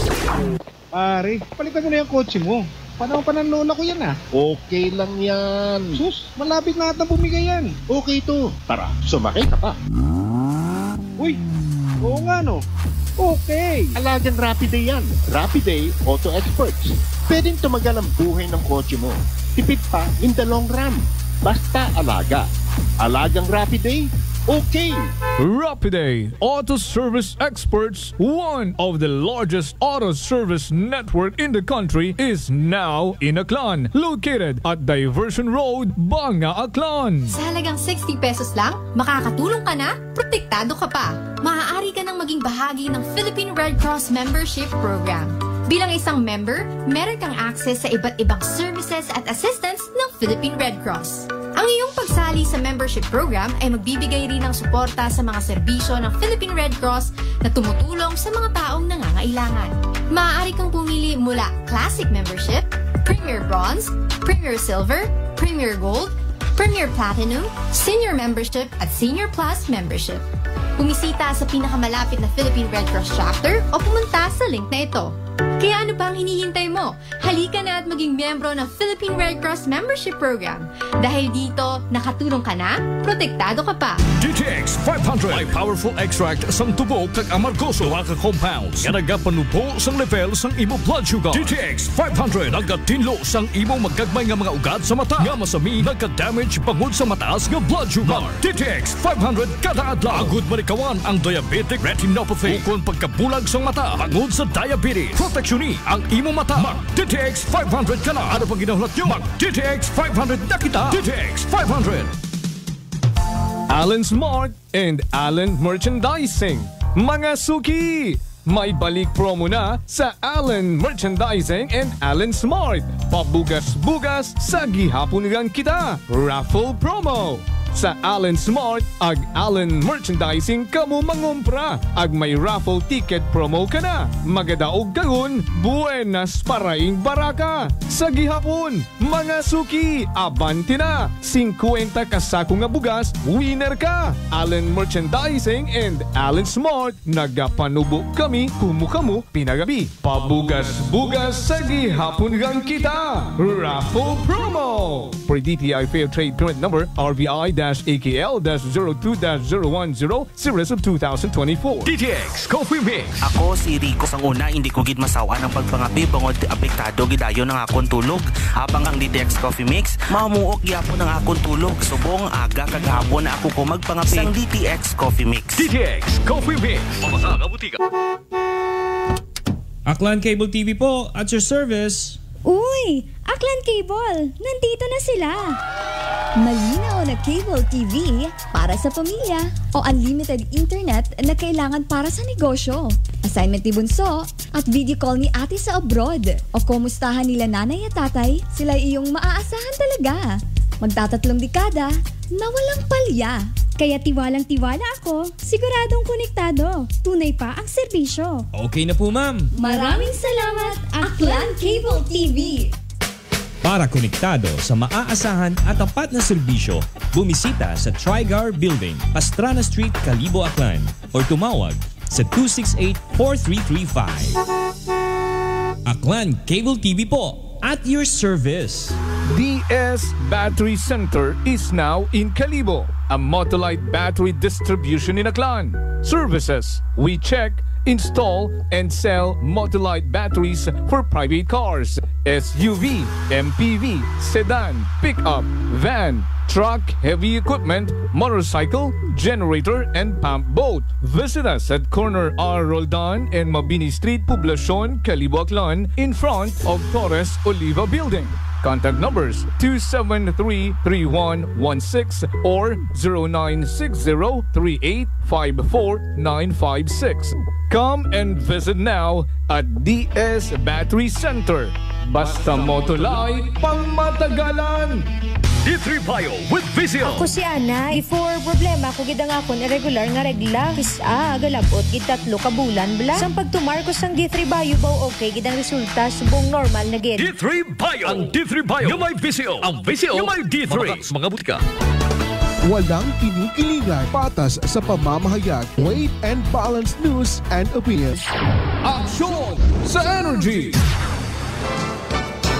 Pare, palitan mo na yung kotse mo. Panahon pa ng lola ko yan Okay lang yan. Sus, malapit na ata bumigay yan. Okay to. Tara, sumakay ka pa. Uy, oo nga no. Okay. Alagang Rapiday yan. Rapiday Auto Experts. Pwedeng tumagal ang buhay ng kotse mo. Tipid pa in the long run. Basta alaga. Alagang Rapiday, okay. Rapiday Auto Service Experts, one of the largest auto service network in the country, is now in Aklan, located at Diversion Road, Banga, Aklan. Sa halagang 60 pesos lang, makakatulong ka na, protektado ka pa. Maaari ka nang maging bahagi ng Philippine Red Cross Membership Program. Bilang isang member, meron kang access sa iba't ibang services at assistance ng Philippine Red Cross. Ang iyong pagsali sa membership program ay magbibigay rin ng suporta sa mga serbisyo ng Philippine Red Cross na tumutulong sa mga taong nangangailangan. Maaari kang pumili mula Classic Membership, Premier Bronze, Premier Silver, Premier Gold, Premier Platinum, Senior Membership at Senior Plus Membership. Bumisita sa pinakamalapit na Philippine Red Cross chapter o pumunta sa link na ito. Kaya ano pa ang hinihintay mo? Halika na at maging miyembro ng Philippine Red Cross Membership Program. Dahil dito, nakatulong ka na, protektado ka pa. DTX 500 may powerful extract sang tubo kag amargoso nga compounds nga nagapanubo sang level sang imo blood sugar. DTX 500 nagatinlo sang imo magagmay nga mga ugat sa mata nga masami nagka-damage bangod sa mataas nga blood sugar. DTX 500 kada adlaw agud malikawan ang diabetic retinopathy ukon pagkabulag sang mata bangod sa diabetes. Proteksyon ni ang imo mata. Mag DTX 500 ka na. Ano pang ginahulat nyo? Mag DTX 500 na kita. DTX 500. Allen Smart and Allen Merchandising. Mga suki! May balik promo na sa Allen Merchandising and Allen Smart. Pabugas-bugas sa gihapunan kita. Raffle promo. Sa Allen Smart ag Allen Merchandising kamo mangumpra ag may raffle ticket promo ka na. Magadaog kagon, buenas paraing baraka. Sa gihapon, mga suki, abanti na. 50 kasako nga bugas, winner ka. Allen Merchandising and Allen Smart, nagapanubo kami kumukamu pinagabi. Pabugas-bugas sa gihapon gang kita. Raffle promo. For DTI Fair Trade Permit Number RBI-AKL-02-01 Series of 2024. DTX Coffee Mix. Ako si Rico sang una, hindi ko gid masawa ng pagpangapi bangod apektado gidayo ng akong tulog. Habang ang DTX Coffee Mix, mamuok gyapon ng akong tulog. Subong aga kagahapon na ako ko magpangapi sang DTX Coffee Mix. DTX Coffee Mix. Pamasa ka butika. Aklan Cable TV po, at your service. Uy! Aklan Cable! Nandito na sila! Malinaw na cable TV para sa pamilya o unlimited internet na kailangan para sa negosyo. Assignment ni Bunso at video call ni ate sa abroad. O kumustahan nila nanay at tatay, sila iyong maaasahan talaga. Magtatatlong dekada na walang palya. Kaya tiwalang-tiwala ako, siguradong konektado. Tunay pa ang serbisyo. Okay na po, ma'am. Maraming salamat, Aklan Cable TV. Para konektado sa maaasahan at tapat na serbisyo, bumisita sa Trigar Building, Pastrana Street, Kalibo, Aklan or tumawag sa 268-4335. Aklan Cable TV po, at your service. DS Battery Center is now in Kalibo, a Motolite battery distribution in Aklan. Services: we check, install, and sell Motolite batteries for private cars, SUV, MPV, sedan, pickup, van, truck, heavy equipment, motorcycle, generator, and pump boat. Visit us at corner R. Roldan and Mabini Street, Poblacion, Kalibo, Aklan, in front of Torres Oliva Building. Contact numbers 273-3116 or 0960-3854-956. Come and visit now at DS Battery Center. Basta Motolite, pangmatagalan! D3 Bio with Vizio. Ako si Ana. Before problema ko gid ang akon irregular nga regla. Kisa galabot gid 3 ka bulan bla. Sang pagtumarkos sang D3 Bio baw okay gid ang resulta subong normal na gid. D3 Bio. Ang D3 Bio yung may Vizio. Ang Vizio yung may D3. Mga butika. Walang kinikilingan, patas sa pamamahayag, weight and balance news and opinions. Aksyon sa Energy!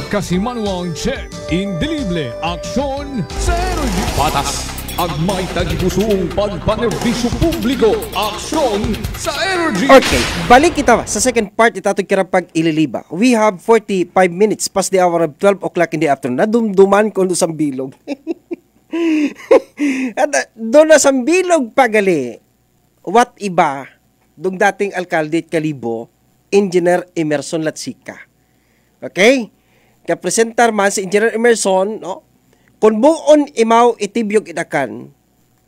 Kasimanwang check, indelible, aksyon sa Energy. Patas, agmay tagipusoong pagpanerbisyo publiko, aksyon sa Energy. Okay, balik kita sa second part itatog kira pag ililiba. We have 45 minutes past the hour of 12 o'clock in the afternoon. Nadumduman ko sa bilog. At doon na sa bilog pagali, what iba, dung dating alkalde at Kalibo, Engineer Emerson Latsika. Okay? Kapresentar man si Engineer Emerson, no? Kung buon imaw itibyog idakan,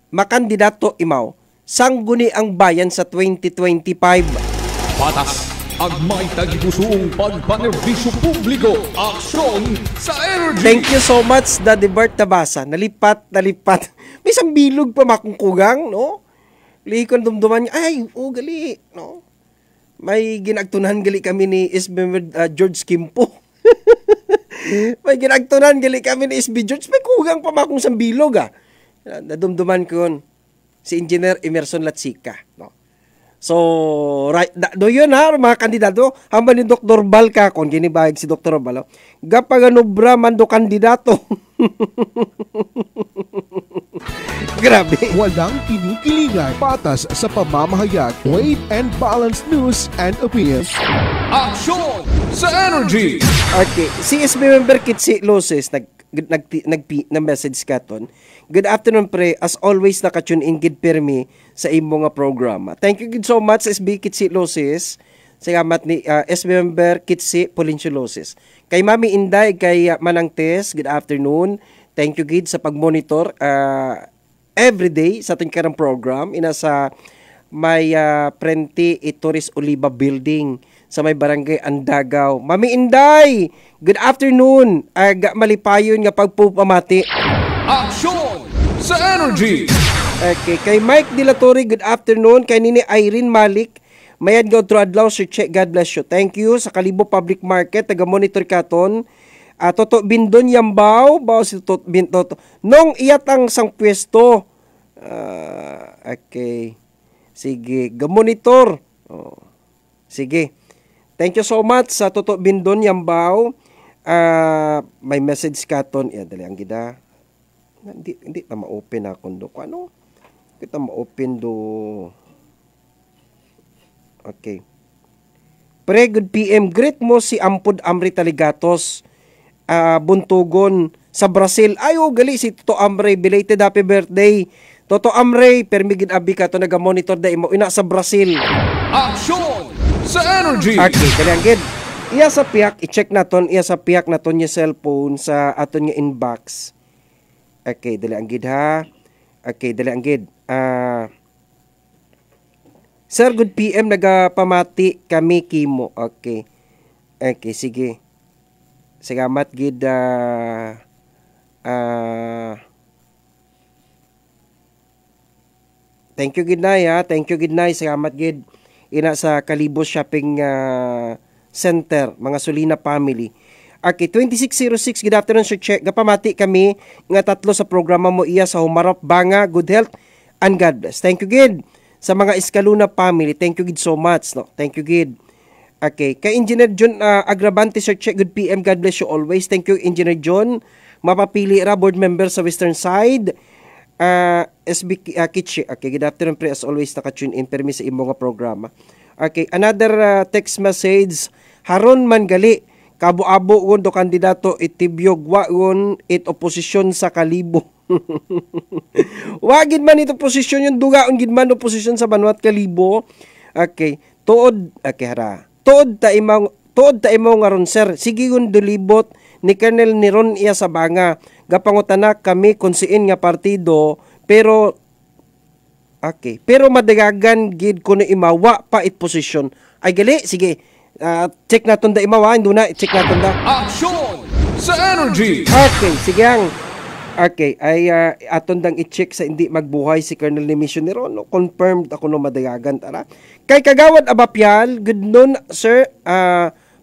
makandidato imaw, sangguni ang bayan sa 2025. Patas, agmay tagipusoong pagpanerbisyo publiko, aksyon sa Energy. Thank you so much, Daddy Bert Tabasa. Nalipat. May isang bilog pa makungkugang, no? Likon dumduman niya, ay, gali, no? May ginagtunan gali kami ni SB George Kimpo. May ginagtunan gali kami ni SB George. May kugang pa makung isang bilog, ah. Nadumduman ko yun. Si Engineer Emerson Latsika, no? So, right, do yun ha, mga kandidato, hamba ni Dr. Bal ka, kung ginibahig si Dr. Bal, gapaganubra man do kandidato. Grabe. Walang kinikiligan, patas sa pamamahayag, weight and balance news and opinions. Action sa Energy! Okay, si SB member Kitsi Loses, nag-message ka ton. Good afternoon pre, as always naka-tune in gid permi sa imo nga programa. Thank you so much SB Kitsi Loses. Salamat ni SB member Kitsi Polincio Loses. Kay Mami Inday, kay Manang Tess, good afternoon. Thank you gid sa pag-monitor everyday sa ating karang program. Ina sa may Prenti Itoris Oliva Building sa may barangay Andagaw. Mami Inday, good afternoon. Malipayon nga pagpupamati. Action sa Energy! Okay, kay Mike Dilatori, good afternoon. Kay Nini Irene Malik, mayad go through adlaw, Sir Che, God bless you. Thank you sa Kalibo Public Market, taga-monitor katon. Toto Bindon Yambaw, bawa si Toto Bintoto. Nung iyatang sang pwesto. Okay. Sige, gamonitor. Oh. Sige. Thank you so much sa Toto Bindon Yambaw. May message katon. Dali ang gida. Hindi ta ma-open akong do. Ano? Kita ma-open do. Okay. Pre, good PM. Greet mo si Ampod Amri Taligatos. Buntugon sa Brazil. Ayo, gali si Toto Amri. Belated happy birthday. Toto Amri, permigin abi ka to naga-monitor da imo ina sa Brazil. Action sa Energy! Okay, kalianggid. Iya sa piyak, i-check naton. Iya sa piyak naton yung cellphone sa aton nga inbox. Okay, dali ang gid ha. Okay, dali ang gid. Sir, good PM, nagapamati kami kimo. Okay. Okay, sige. Salamat gid. Thank you gid nay ha. Thank you gid nay. Salamat gid. Ina sa Kalibo Shopping Center, mga Solina family. Okay, 2606, good afternoon Sir Che. Gapamati kami nga tatlo sa programa mo iya sa Humarap Banga, good health and God bless. Thank you gid sa mga Escaluna family. Thank you gid so much, no. Thank you gid. Okay, kay Engineer John Agravante Sir Che, good PM, God bless you always. Thank you Engineer John. Mapapili ra board member sa Western Side. SB Kitchi. Okay, good afternoon pre, as always naka-tune in permi sa imo nga programa. Okay, another text message. Haron man gali kabo-abo won do kandidato itibyog wa won it oposisyon sa Kalibo. Wagid man ito posisyon yung dugaon gid man oposisyon sa Banwat Kalibo. Okay, tuod hara. Tuod ta imo nga ron sir. Sige gun dulibot ni Colonel Niron iya sa Banga. Gapangutana kami kung siin nga partido pero pero madagagan gid kuno imawa pa it posisyon. Ay gali, sige. Check naton da imawa, hindi na check naton da. Action sa Energy. Okay, sige ang. Okay, ay aton dang i-check sa hindi magbuhay si Colonel Nemisio Niron. No? Confirmed ako no madagagan tara. Kay Kagawad Abapial, good noon sir.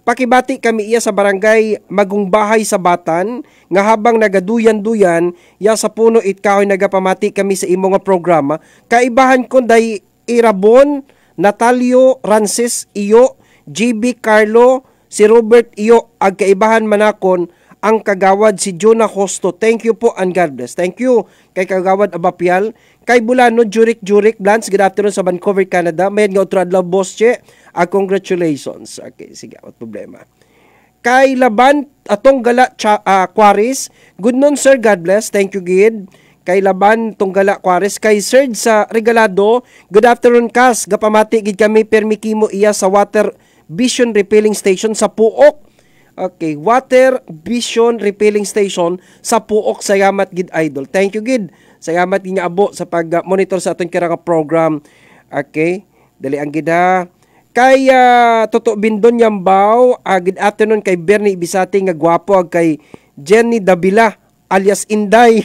Pakibati kami iya sa barangay Magungbahay sa Batan nga habang nagaduyan-duyan ya sa puno itkahoy nagapamati kami sa imo nga programa. Kaibahan ko day Irabon, Natalio Rances iyo, GB Carlo, si Robert iyo, ag kaibahan manakon ang Kagawad si Jonah Hosto. Thank you po and God bless. Thank you kay Kagawad Abapial. Kay Bulano, Jurik Blans, good afternoon sa Vancouver, Canada. Mayan nga utradlaw boss che. Congratulations. Okay, sige, what problema. Kay Laban, atong gala Quaris. Good noon sir, God bless. Thank you gid. Kay Laban, atong gala Quaris. Kay Serge sa Regalado, good afternoon kas. Gapamati gid kami permikimo iya sa Water Vision Refilling Station sa Puok. Okay, Water Vision Refilling Station sa Puok. Salamat gid idol. Thank you gid. Salamat gid nga abo sa pag-monitor sa atong kirang program. Okay, dali ang gid ha. Kay Toto Bindon Yambaw, good afternoon kay Bernie Ibisati nga gwapo, kay Jenny Davila alias Inday.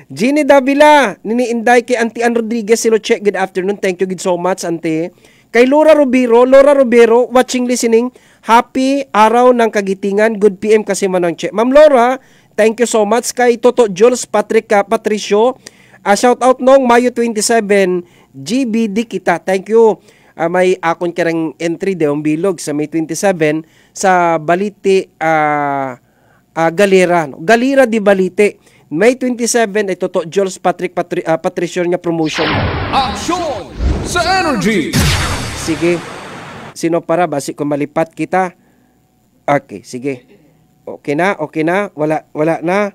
Jenny Davila, nini Inday kay Auntie Ann Rodriguez, silo check, good afternoon, thank you good so much Auntie. Kay Laura Rubero, watching, listening, happy araw ng kagitingan, good PM kasi manang check. Ma'am Laura, thank you so much. Kay Toto Jules Patricio, shout out nung Mayo 27, GBD kita. Thank you. May akon karang entry deong bilog sa May 27 sa Balite Galera. No? Galera di Balite. May 27 ay toto Jules Patricio nga promotion. Action sa Energy. Sige. Sino para basi kung malipat kita? Okay, sige. Okay na. Wala na.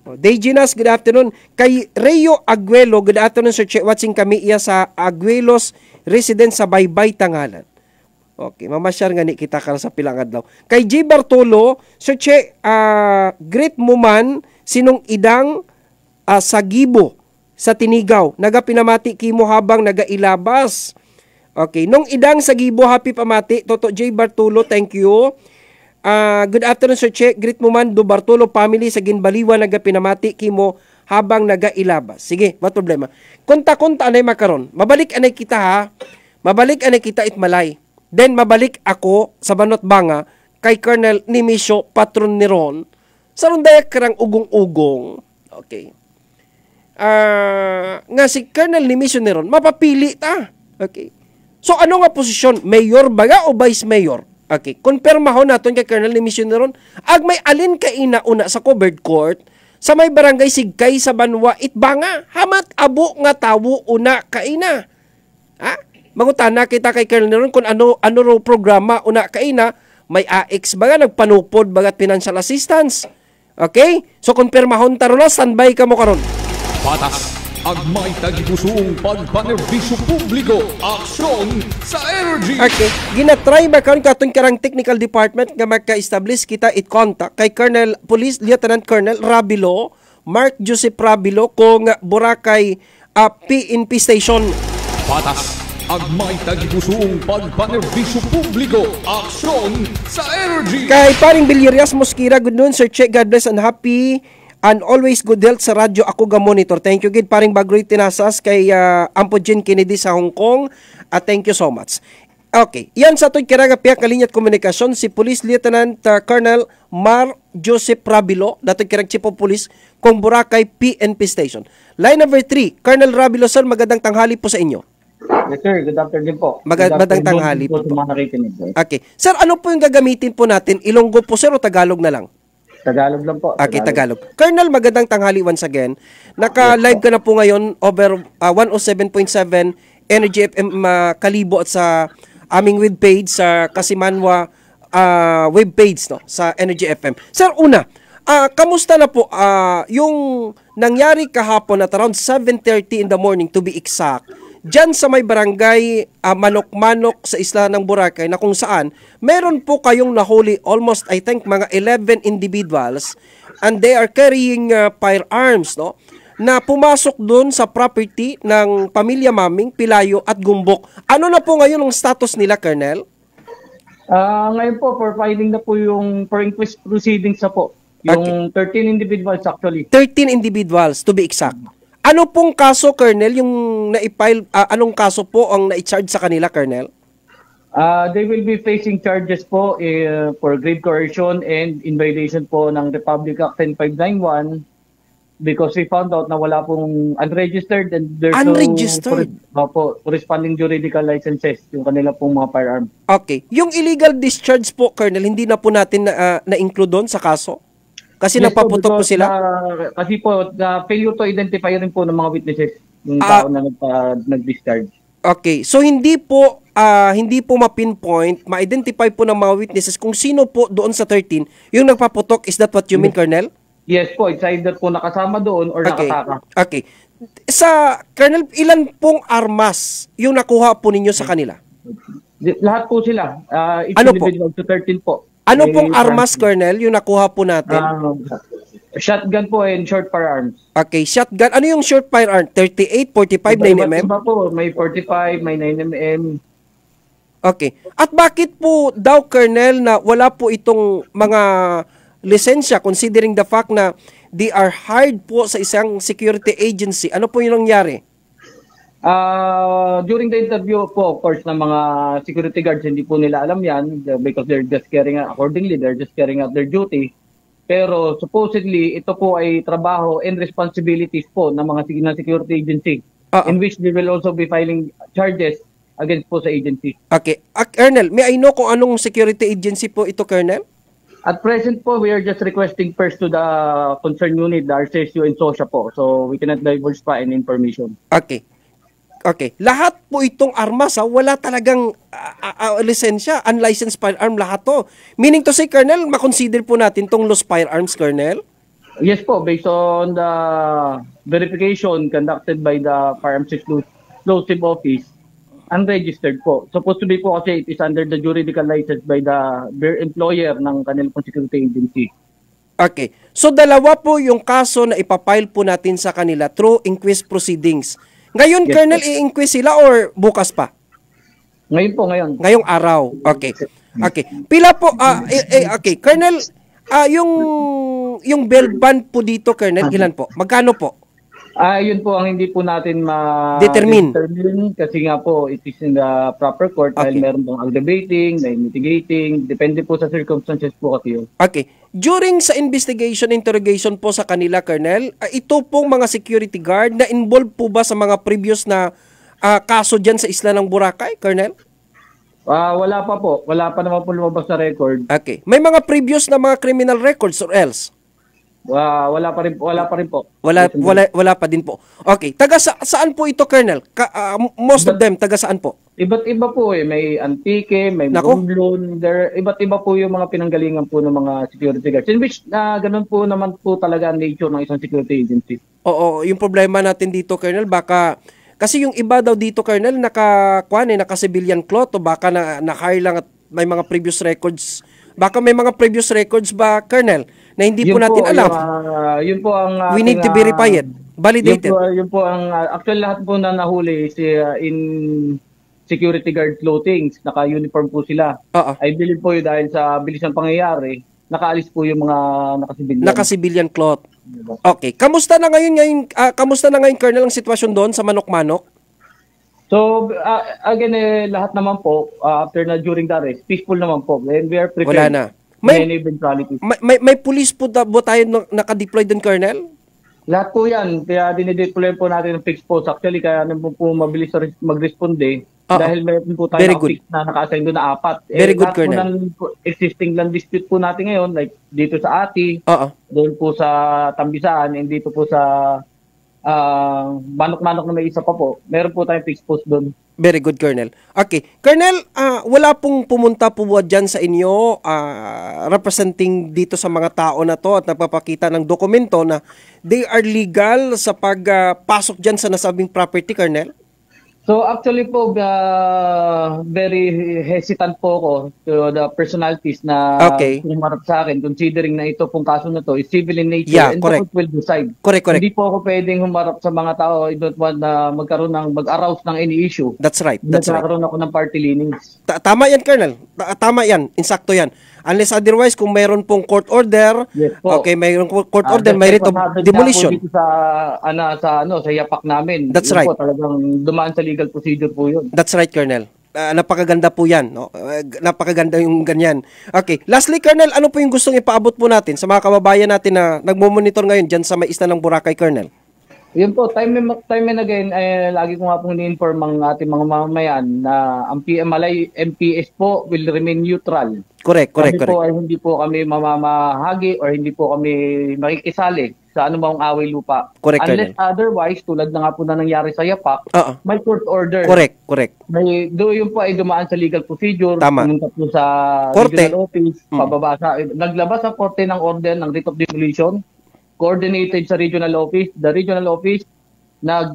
Dayginas, good afternoon. Kay Rayo Aguelo, good afternoon sir. Watching kami iya sa Aguelos residence sa Baybay Tangalan. Okay, mamasyar nga ni kita kara sa pilang adlaw. Kay J. Bartolo, sir great mo man sinong idang sa Gibo sa Tinigaw. Nagapinamati kimo habang nagailabas. Okay, nung idang sa Gibo, happy pamati. Toto J. Bartolo, thank you. Good afternoon sir Che. Greet mo man do Bartolo family sa Ginbaliwa nagapinamati kimo habang nagailabas. Sige, what problema? Kunta-kunta anay makaron. Mabalik anay kita ha. Mabalik anay kita itmalay. Then mabalik ako sa Banot Banga kay Colonel Nimisio patron ni Ron. Sa rundaya karang ugong-ugong. Okay. Nga si Colonel Nimisio ni Ron, mapapili ta. Okay. So ano nga posisyon? Mayor baga o vice mayor? Okay, konpermahon naton kay Colonel Nimisio ni Ron. Ag may alin ka una sa covered court sa may barangay Sigkay sa Banwa Itbanga. Hamat abo nga tawo una kaina. Ha? Mangutana kita kay Colonel ni Ron kung ano ro programa una kaina. May AX baga nagpanupod bagat financial assistance. Okay? So konpermahon taro na standby ka mo karon. Patas agmay tagipusong pagpanerbisyo publiko. Aksyon sa Energy. Okay. Ginatry ba katong karang technical department nga magka-establish kita contact kay Colonel Police Lieutenant Colonel Rabilo, Mark Joseph Rabilo kung Boracay PNP Station. Patas agmay tagipusong pagpanerbisyo publiko. Aksyon sa Energy. Kay paring Biliarias Mosquera, good noon Sir Che, God bless and happy and always good health sa radyo ako ga monitor. Thank you gid paring Bagroy Tinasas kay Ampo Jen Kennedy sa Hong Kong. Thank you so much. Okay, yan sa to'y kiraga piyak kalinyat komunikasyon si Police Lieutenant Colonel Mar Joseph Rabilo, dato'y kirang Chief of Police kung Boracay PNP Station. Line number 3, Colonel Rabilo sir, magandang tanghali po sa inyo. Yes sir, good afternoon po. Magandang tanghali po. Okay, sir, ano po yung gagamitin po natin? Ilonggo po sir o Tagalog na lang? Tagalog lang po. Okay, Tagalog. Colonel, magandang tanghali once again. Naka-live ka na po ngayon over 107.7 Energy FM Kalibo at sa aming webpage sa Kasimanwa webpage no sa Energy FM. Sir, una, kamusta na po yung nangyari kahapon at around 7:30 in the morning to be exact? Diyan sa may barangay Manok-Manok sa isla ng Boracay na kung saan meron po kayong nahuli almost I think mga 11 individuals and they are carrying firearms no na pumasok doon sa property ng pamilya Maming, Pilayo at Gumbok. Ano na po ngayon ang status nila, Colonel? Ngayon po for filing na po yung for inquest proceedings na po. Yung 13 individuals actually. 13 individuals to be exact. Ano pong kaso, Colonel, yung na-file, anong kaso po ang na-charge sa kanila, Colonel? They will be facing charges po for grave coercion and in violation po ng Republic Act 10591 because we found out na wala pong unregistered and there's no corresponding juridical licenses yung kanila pong mga firearm. Okay. Yung illegal discharge po, Colonel, hindi na po natin na-include doon sa kaso? Kasi yes, napaputok po sila? Kasi po, failure to identify rin po ng mga witnesses yung tao na nag-discharge. Okay. So, hindi po ma-pinpoint, ma-identify po ng mga witnesses kung sino po doon sa 13 yung nagpaputok. Is that what you mean, Colonel? Yes po. It's either po nakasama doon or nakataka. Okay. Sa, Colonel, ilan pong armas yung nakuha po ninyo sa kanila? Lahat po sila. Each ano individual to 13 po. Ano pong armas, Colonel, yung nakuha po natin? Shotgun po and short firearms. Okay, shotgun. Ano yung short firearm? 38, 45, 9mm? Iba po, may 45, may 9mm. Okay. At bakit po daw, Colonel, na wala po itong mga lisensya considering the fact na they are hired po sa isang security agency? Ano po yung nangyari? During the interview po, of course, ng mga security guards, hindi po nila alam yan because they're just carrying out, accordingly, they're just carrying out their duty. Pero supposedly, ito po ay trabaho and responsibilities po ng mga security agency. in which they will also be filing charges against po sa agency. Okay. Colonel, may I know kung anong security agency po ito, Colonel? At present po, we are just requesting first to the concerned unit, the RCSU and SOSHA po. So we cannot divulge pa any information. Okay. Okay. Lahat po itong armas, wala talagang lisensya, unlicensed firearm lahat to. Meaning to say, Colonel, makonsider po natin tong lost firearms, Colonel? Yes po, based on the verification conducted by the Firearms Explosive Office, unregistered po. Supposed to be po kasi it is under the juridical license by their employer ng kanilang security agency. Okay. So dalawa po yung kaso na ipapile po natin sa kanila through inquest proceedings. Ngayon, yes, Colonel, i-inquest sila or bukas pa? Ngayon po, ngayon. Ngayong araw. Okay. Okay. Pila po, okay. Colonel, yung bail bond po dito, Colonel, ilan po? Magkano po? Yun po ang hindi po natin determine kasi nga po it is in the proper court dahil meron pong aggravating, may mitigating, depende po sa circumstances po kasi yun. Okay. During sa investigation, interrogation po sa kanila, Colonel, ito pong mga security guard na involved po ba sa mga previous na kaso dyan sa isla ng Boracay, Colonel? Wala pa po. Wala pa naman po lumabas na record. Okay. May mga previous na mga criminal records or else? Wala pa rin po. Wala pa din po. Okay, saan po ito, Colonel? Most of them taga saan po? Iba't iba po may Antique, may Romblon, iba't iba po yung mga pinanggalingan po ng mga security guards. In which ganun po naman po talaga ang nature ng isang security agency. Oo, yung problema natin dito, Colonel, baka kasi yung iba daw dito, Colonel, naka-civilian cloth o baka na-hire lang at may mga previous records. Baka may mga previous records ba, Colonel, na hindi po natin alam? Yun po ang... We need to verify it. Validated. Yun po ang... Actually, lahat po na nahuli in security guard clothing. Naka-uniform po sila. I believe po yun dahil sa bilis ng pangyayari, nakaalis po yung mga naka-civilian. Naka-civilian cloth. Okay. Kamusta na ngayon, Colonel, ang sitwasyon doon sa Manok-Manok? So, again, lahat naman po, after na during the arrest, peaceful naman po. And we are prepared. Wala na. May police po tayo nakadeploy doon, Colonel? Lahat po yan. Kaya dinideploy po natin ng fixed post. Actually, kaya naman po mabilis mag-responde. Dahil meron po tayo fixed na naka-assign doon na 4. Very good, Colonel. Existing land dispute po natin ngayon, like dito sa Ati, doon po sa Tambisaan, and dito po sa Manok-Manok na may isa pa po. Meron po tayong fixed post doon. Very good, Colonel. Okay. Colonel, wala pong pumunta po dyan sa inyo representing dito sa mga tao na to at nagpapakita ng dokumento na they are legal sa pagpasok dyan sa nasabing property, Colonel? So actually po, very hesitant po ako to the personalities na humarap sa akin, considering na ito pong kaso na to is civil in nature and the court will decide. Correct. Hindi po ako pwedeng humarap sa mga tao, I don't want na mag-arouse ng any issue. That's right. Nagkakaroon ako ng party leanings. Tama yan, Colonel. Tama yan. Insakto yan. Unless otherwise, kung mayroon pong court order, mayroon court order, may writ of demolition. Dito sa yapak namin. That's right. Po, talagang dumaan sa legal procedure po yun. That's right, Colonel. Napakaganda po yan. No? Napakaganda yung ganyan. Okay. Lastly, Colonel, ano po yung gustong ipaabot po natin sa mga kababayan natin na nagmomonitor ngayon dyan sa may isla ng Boracay, Colonel? Yun po, time and again, lagi ko nga pong ni-inform ang ating mga mamamayan na ang Malay MPS po will remain neutral. Correct. Po ay hindi po kami mamamahagi or hindi po kami makikisali sa anumang away lupa. Correct, unless otherwise, tulad na nga po na nangyari sa Yapak, may court order. Correct. Yun po ay dumaan sa legal procedure. Tama. Pumunta po sa Korte. regional office, naglabas sa korte ng order ng writ of demolition, coordinated sa regional office. The regional office,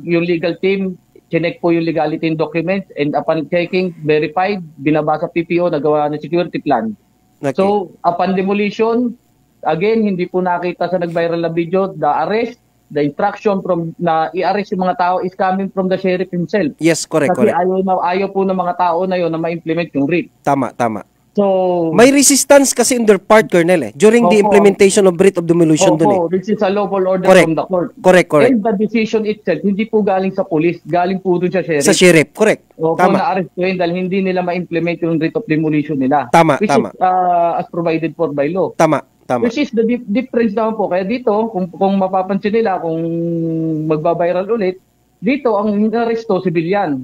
yung legal team, chinek po yung legality documents and upon checking, verified, binabasa PPO, nagawa ng security plan. Okay. So, upon demolition, again, hindi po nakita sa nag-viral na video, the arrest, the instruction from na i-arrest yung mga tao is coming from the sheriff himself. Yes, correct. Kasi ayaw po ng mga tao na yun na ma-implement yung writ. Tama. So, may resistance kasi in their part, Colonel, during the implementation of writ of demolition doon. This is a lawful order from the court. Correct. And the decision itself, hindi po galing sa police, galing po doon sa sheriff. Sa sheriff, correct. Tama. Na-arrest ko yun dahil hindi nila ma-implement yung writ of demolition nila. Tama. Which is as provided for by law. Tama. Which is the difference naman po. Kaya dito, kung mapapansin nila, kung magbabiral ulit, Dito, ang inaresto, civilian.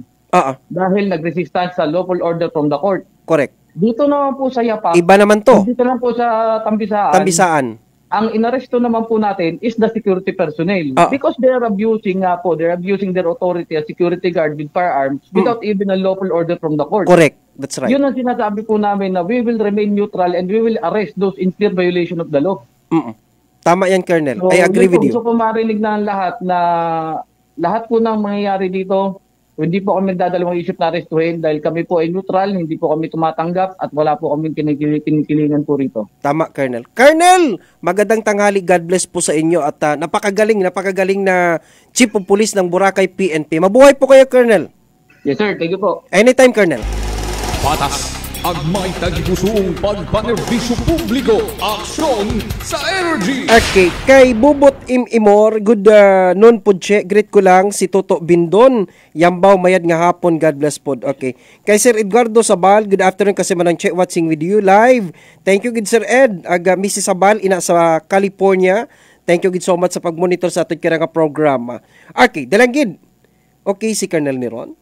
Dahil nag-resistance sa lawful order from the court. Correct. Dito naman po sa Yapak. Iba naman to. Dito naman po sa Tambisaan. Ang inaresto naman po natin is the security personnel. Because they are abusing their authority as security guard with firearms without even a lawful order from the court. Correct. That's right. Yun ang sinasabi po namin na we will remain neutral and we will arrest those in clear violation of the law. Tama yan, Colonel. So, I agree with you. So, marinig na lahat na lahat po ng mangyayari dito, hindi po kami dadalawang isip na arestuhin dahil kami po ay neutral, hindi po kami tumatanggap at wala po kami kinikilingan po rito. Tama, Colonel. Colonel, magandang tanghali. God bless po sa inyo at napakagaling na Chief of Police ng Boracay PNP. Mabuhay po kayo, Colonel. Yes, sir. Thank you po. Anytime, Colonel. Patas ang may tagipusong pagpanerbisyo publiko. Aksyon sa energy. Okay, kay Bubot Imimor, good noon po, che. Greet ko lang si Toto Bindon. Yambaw mayad nga hapon, God bless po. Okay. Kay Sir Edgardo Sabal, good afternoon kasi manang che watching with you live. Thank you, good Sir Ed. Mrs. Sabal, ina sa California. Thank you good so much sa pag-monitor sa ating kirang program. Okay, dalanggid. Okay, si Colonel Neron.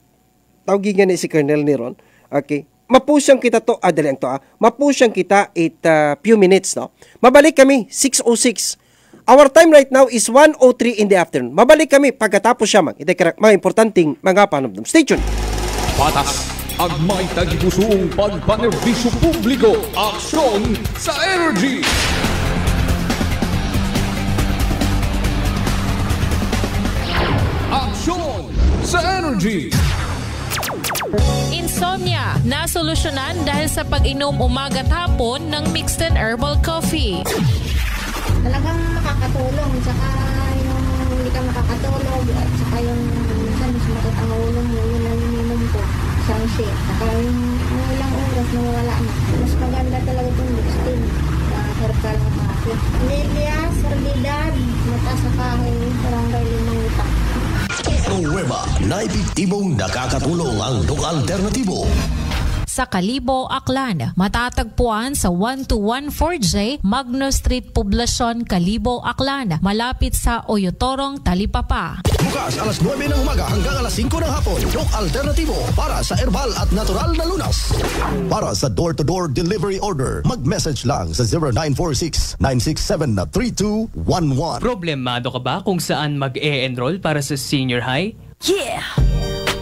Tawagin nga si Colonel Neron. Okay. Mapusyang kita to, dali ang to mapusyang kita few minutes, no? Mabalik kami, 6:06. Our time right now is 1:03 in the afternoon. Mabalik kami pagkatapos siya mga importanteng mga panumdum. Stay tuned. Patas ang may tagipusong pagpanerbisyo publiko. Aksyon sa energy. Aksyon sa energy. Insomnia, nasolusyonan dahil sa pag-inom umaga at hapon ng mixed and herbal coffee. Talagang makakatulong, tsaka yung hindi ka makakatulog, at tsaka yung minsan mas matot ang ulo mo, yun ang ininom ko, isang shit. Tsaka yung ilang oras na wala na. Mas maganda talaga itong mixed herbal coffee. Lilia, Sardidad, mata sa kahoy, barangay Limangita. Nueva na epektibong nakakatulong ang Doc Alternatibo. Sa Kalibo, Aklan, matatagpuan sa 1214J Magno Street, Poblacion, Kalibo, Aklan, malapit sa Oyotorong, Talipapa. Bukas alas 9 ng umaga hanggang alas 5 ng hapon. Doc Alternatibo para sa herbal at natural na lunas. Para sa door-to-door delivery order, mag-message lang sa 0946-967-3211. Problemado ka ba kung saan mag-e-enroll para sa senior high? Yeah!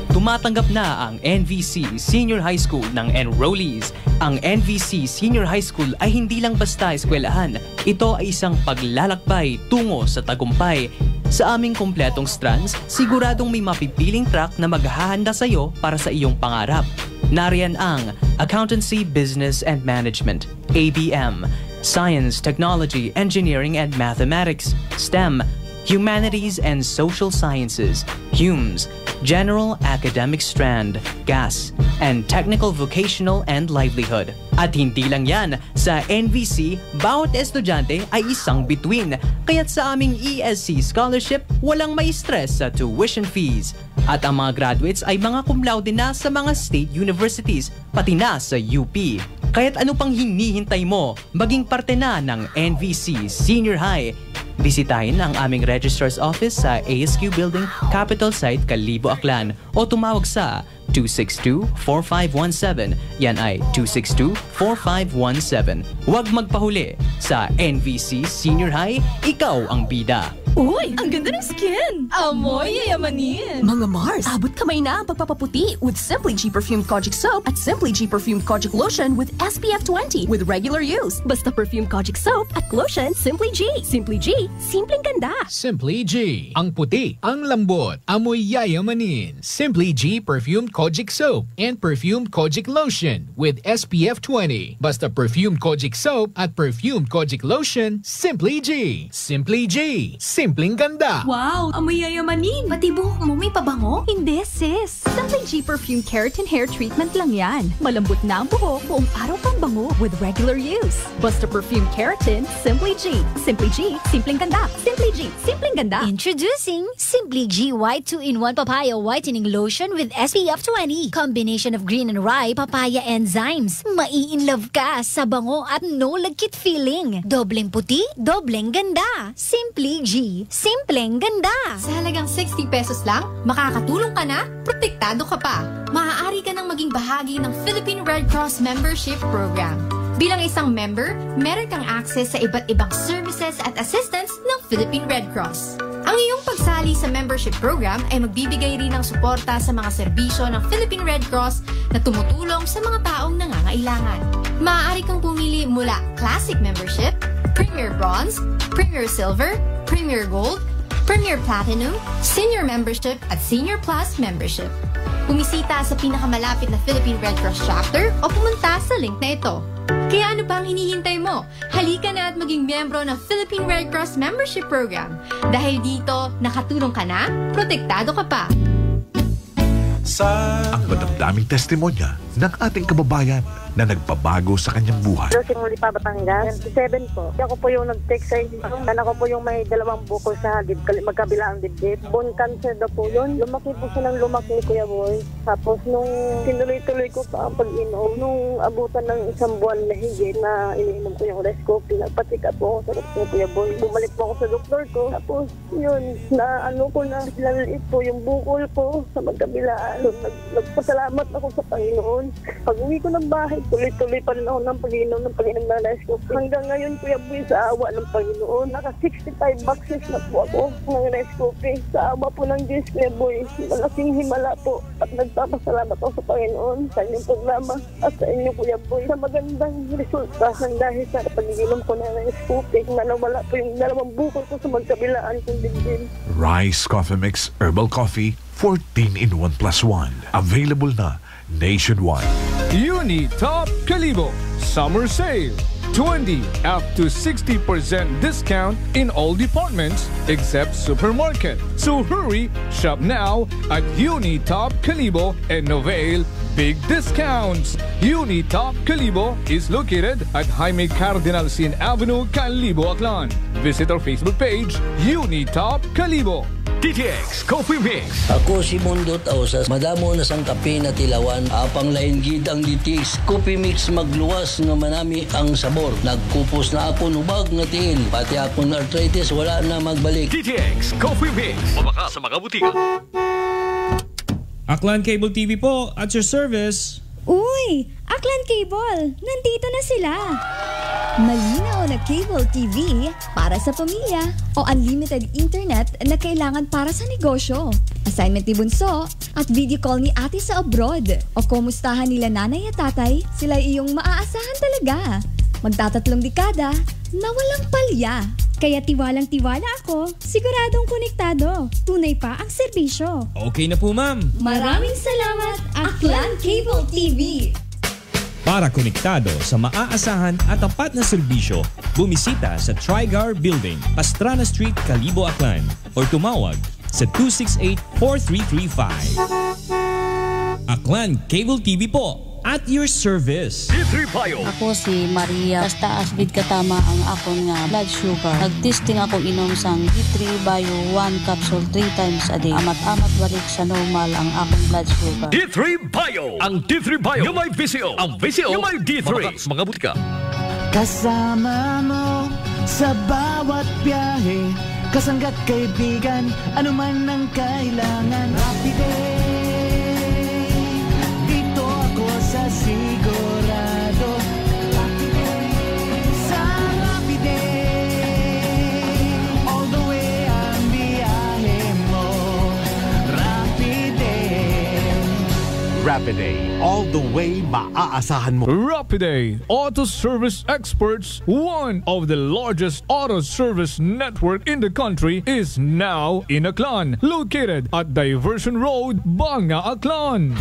Tumatanggap na ang NVC Senior High School ng enrollees. Ang NVC Senior High School ay hindi lang basta eskwelahan. Ito ay isang paglalakbay tungo sa tagumpay. Sa aming kumpletong strands, siguradong may mapipiling track na maghahanda sa iyo para sa iyong pangarap. Nariyan ang Accountancy, Business and Management, ABM, Science, Technology, Engineering and Mathematics, STEM, Humanities and Social Sciences, HUMS, General Academic Strand, GAS, and Technical Vocational and Livelihood. At hindi lang yan, sa NVC, bawat estudyante ay isang bituin. Kaya't sa aming ESC Scholarship, walang may stress sa tuition fees. At ang mga graduates ay mga cum laude na sa mga state universities, pati na sa UP. Kaya't ano pang hinihintay mo? Maging parte na ng NVC Senior High. Bisitahin ang aming Registrar's Office sa ASQ Building, Capital Site, Kalibo, Aklan o tumawag sa 262-4517. Yan ay 262-4517. Huwag magpahuli. Sa NVC Senior High, ikaw ang bida. Uy, ang ganda ng skin! Amoy yayamanin! Mga Mars, abot kamay na ang pagpapaputi with Simply G Perfumed Kojic Soap at Simply G Perfumed Kojic Lotion with SPF 20 with regular use. Basta Perfumed Kojic Soap at Lotion, Simply G. Simply G, simpleng ganda. Simply G, ang puti, ang lambot, amoy yayamanin. Simply G Perfumed Kojic Soap and Perfumed Kojic Lotion with SPF 20. Basta Perfumed Kojic Soap at Perfumed Kojic Lotion, Simply G. Simply G, simpleng ganda. Wow, amoy yayamanin. Pati buhok mo may pabango? Hindi, sis. Simply G Perfumed Keratin Hair Treatment lang yan. Malambot na ang buhok, buong araw pang bango with regular use. Basta Perfumed Keratin, Simply G. Simply G, simpleng ganda. Simply G, simpleng ganda. Introducing Simply G White 2-in-1 Papaya Whitening Lotion with SPF 20. Combination of green and rye papaya enzymes. Mai-in-love ka sa bango at no lagkit feeling. Dobleng puti, dobleng ganda. Simply G. Energy. Simpleng ganda. Sa halagang 60 pesos lang, makakatulong ka na, protektado ka pa. Maaari ka nang maging bahagi ng Philippine Red Cross Membership Program. Bilang isang member, meron kang access sa iba't ibang services at assistance ng Philippine Red Cross. Ang iyong pagsali sa membership program ay magbibigay rin ng suporta sa mga serbisyo ng Philippine Red Cross na tumutulong sa mga taong nangangailangan. Maaari kang pumili mula Classic Membership, Premier Bronze, Premier Silver, Premier Gold, Premier Platinum, Senior Membership at Senior Plus Membership. Bumisita sa pinakamalapit na Philippine Red Cross chapter o pumunta sa link na ito. Kaya ano pa ang hinihintay mo? Halika na at maging miyembro ng Philippine Red Cross Membership Program. Dahil dito, nakatulong ka na, protektado ka pa. Ang madamdaming testimonya ng ating kababayan na nagpabago sa kanyang buhay. Losing Lipa, Batangas. 27 po. Ako po yung nag-text sa inyo. Ako po yung may 2 bukol sa magkabila ang dibdib. Bone cancer daw po yun. Lumaki po siya ng lumaki, Kuya Boy. Tapos nung tinuloy-tuloy ko pa ang pag-inom, nung abutan ng 1 buwan na higit na iniinom ko yung Rescope, nagpatika po ako sa doktor, Kuya Boy. Bumalik po ako sa doktor ko. Tapos yun, nalaliit po yung bukol ko sa magkabilaan. Nagpasalamat ako sa Panginoon. Pag-uwi ko ng bahay, tuloy-tuloy pa rin ako ng pag-inom ng Rescope. Hanggang ngayon, Kuya Boy, sa awa ng Panginoon, naka 65 boxes na po ako ng Rescope. Sa awa po ng Diyos, Kuya Boy, malaking himala po. At nagpapasalamat ako sa Panginoon sa inyong programa at sa inyo, Kuya Boy, sa magandang resulta ng dahil sa pag-inom ko ng Rescope na nawala po yung 2 bukol ko sa magkabilaan kong dibdib. Rice Coffee Mix Herbal Coffee 14-in-1+1. Available na nationwide. Unitop Kalibo Summer Sale. 20 up to 60% discount in all departments except supermarket. So hurry, shop now at Unitop Kalibo and avail big discounts. Unitop Kalibo is located at Jaime Cardinal Sin Avenue, Kalibo, Aklan. Visit our Facebook page, Unitop Kalibo. DTX Coffee Mix. Ako si Mundo Tausas. Madamo na sang kape na tilawan. Apang lain gid ang DTX Coffee Mix magluwas nga manami ang sabor. Nagkupos na ako nubag nga tiil. Pati akong arthritis wala na magbalik. DTX Coffee Mix. Mabaka sa mga butika. Aklan Cable TV po at your service. Uy! Aklan Cable! Nandito na sila! Malinaw na cable TV para sa pamilya o unlimited internet na kailangan para sa negosyo. Assignment ni Bunso at video call ni ate sa abroad o kumustahan nila nanay at tatay, sila iyong maaasahan talaga. Magtatatlong dekada na walang palya. Kaya tiwalang-tiwala ako, siguradong konektado. Tunay pa ang serbisyo. Okay na po, ma'am. Maraming salamat, Aklan Cable TV. Para konektado sa maaasahan at tapat na serbisyo, bumisita sa Trigar Building, Pastrana Street, Kalibo, Aklan o tumawag sa 268-4335. Aklan Cable TV po at your service. D3 Bio. Ako si Maria. Basta asbid katama ang akon nga blood sugar. Nagtesting ako inom sang D3 Bio 1 capsule 3 times a day. Amat-amat balik sa normal ang akong blood sugar. D3 Bio. Ang D3 Bio yung may VCO. Ang VCO yung may D3. Mga butika. Kasama mo sa bawat biyahe, kasanggat kaibigan, anuman ang kailangan. Rapide, dito ako sa sigurado. Rapide, sa Rapide, all the way ang biyahe mo. Rapide. Rapide, all the way maaasahan mo. Rapide Auto Service Experts, one of the largest auto service network in the country, is now in Aklan, located at Diversion Road, Banga, Aklan.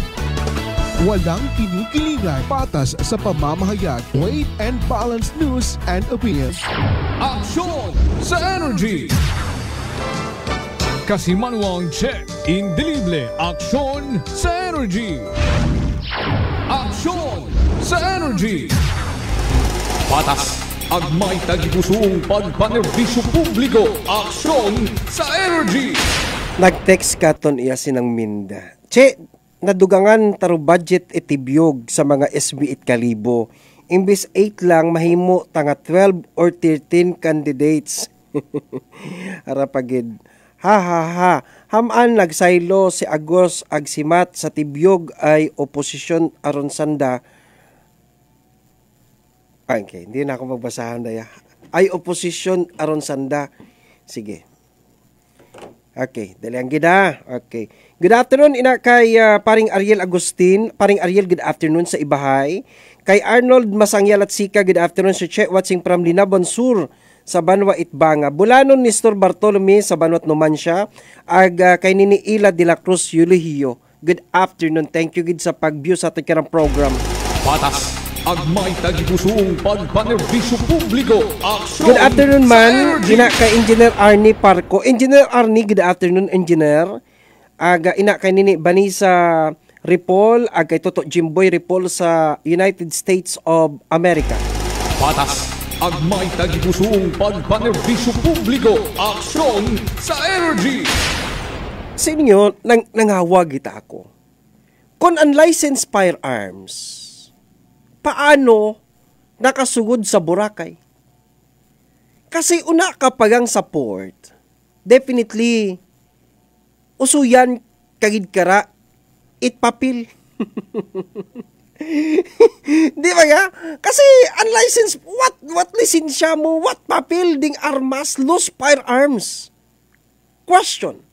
Walang kinikilingan, patas sa pamamahayag, weight and balance news and opinions. Aksyon sa Energy! Kasimanwang check, indelible, aksyon sa Energy! Aksyon sa Energy! Patas ang may tagipusong pagpanerbisyo publiko, aksyon sa Energy! Nag-text katon iya sinang Minda. Che, nadugangan taro budget itibyog sa mga SB it Kalibo. Imbis 8 lang mahimo tanga 12 or 13 candidates Arapagid. Ha ha ha. Haman nagsaylo si Agos agsimat sa tibyog ay oposisyon aron sanda. Okay, hindi na ako magbasahan daya. Ay oposisyon aron sanda. Sige. Okay, dali ang gida. Okay. Good afternoon ina kay paring Ariel Agustin. Paring Ariel, good afternoon sa Ibahay. Kay Arnold Masangyal at Sika, good afternoon sa Che watching from Linabon Sur sa Banwa Itbanga. Bulanon ni Nestor Bartolome sa Banwat Numancia. Kay Nini Ila de la Cruz Yulihio. Good afternoon. Thank you gid sa pag-view sa ating karang program. Patas. Agmay tagipusong pagpanerbisyo publiko. Good afternoon man. Ina kay Engineer Arnie Parco. Engineer Arnie, good afternoon Engineer. Ina kay Nini Banisa Ripoll. Kay Toto Jimboy Ripoll sa United States of America. Patas. Agmay tagipusong pagpanerbisyo publiko. Aksyon sa energy. Sa inyo, nangawag kita ako. Kung unlicensed firearms, paano nakasugod sa Boracay? Kasi una kapagang sa port, definitely, usuyan kagid kara, itpapil. Di ba nga? Kasi unlicensed, what lisensya mo, what papil, ding armas, loose firearms. Question,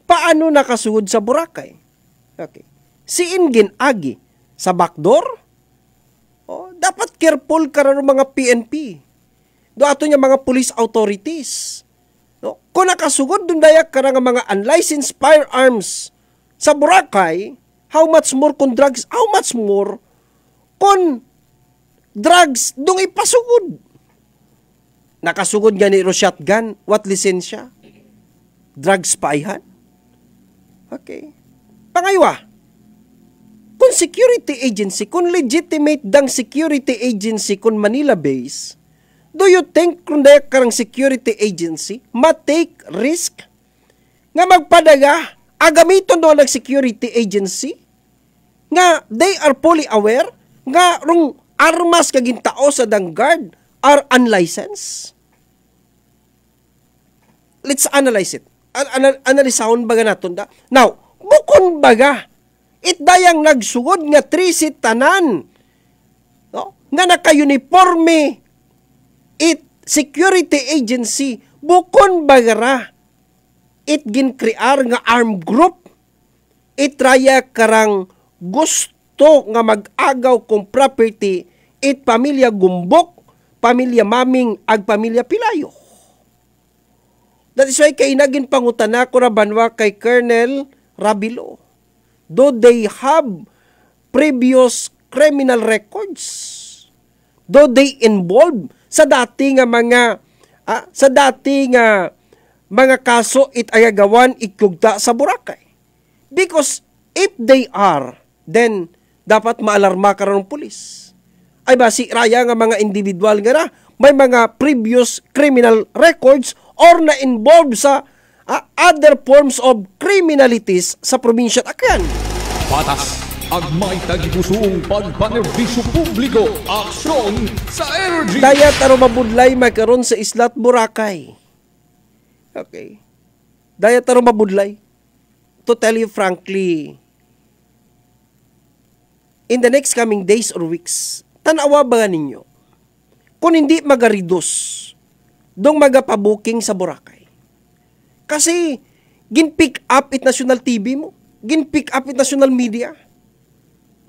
paano nakasugod sa Boracay? Okay. Si Ingin Agi, sa backdoor? Dapat careful ka rin ng mga PNP. Do ato niya mga police authorities. No? Kung nakasugod dun dayak ka ng mga unlicensed firearms sa Boracay, how much more kung drugs, how much more kung drugs dung ipasugod. Nakasugod nga ni shotgun, what lisensya? Drugs pa ihan? Okay. Pangaywa, kung security agency, kung legitimate dang security agency kung Manila base, do you think kung dahil karang security agency, ma-take risk nga magpadaga, agamiton doon ng security agency, nga they are fully aware, nga rung armas kagintao sa dang guard are unlicensed? Let's analyze it. Analysahon baga naton da. Now, bukon baga, it dayang nagsugod nga 3 tanan, no? Nga naka-uniforme it security agency bukon bagara it ginkrear nga armed group, it raya karang gusto nga mag-agaw kong property, it pamilya Gumbok, pamilya Maming, ag pamilya Pilayo. That is why kay naging pangutana ko na banwa kay Colonel Rabilo. Do they have previous criminal records? Do they involve sa dati nga mga kaso itayagawan ikugta sa Boracay? Because if they are, then dapat maalarma ka ng pulis. Ay ba si raya nga mga individual nga na may mga previous criminal records or na-involve sa other forms of criminalities sa probinsya at Aklan. Patas. Agmay tagipusong pagpanerbisyo publiko. Aksyon sa energy. Daya taro mabudlay magkaroon sa Isla at Boracay. Okay. Daya taro mabudlay. To tell you frankly, in the next coming days or weeks, tanawa ba ninyo? Kung hindi magaridus, dong magapabuking sa Boracay. Kasi, gin-pick up it national TV mo. Gin-pick up it national media.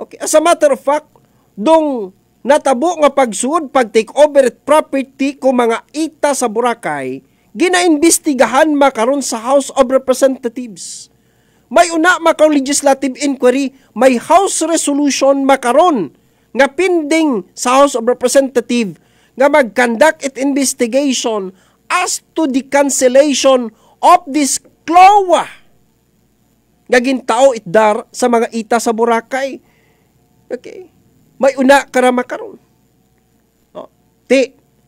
Okay. As a matter of fact, dong natabo nga pagsud, pag-take over it property ko mga ita sa Boracay, ginaimbestigahan makaron sa House of Representatives. May una makaron legislative inquiry, may House resolution makaron nga pending sa House of Representatives nga mag-conduct it investigation as to the cancellation of this CLOA nga gintao itdar sa mga ita sa Boracay. Okay. May una karama karon. No.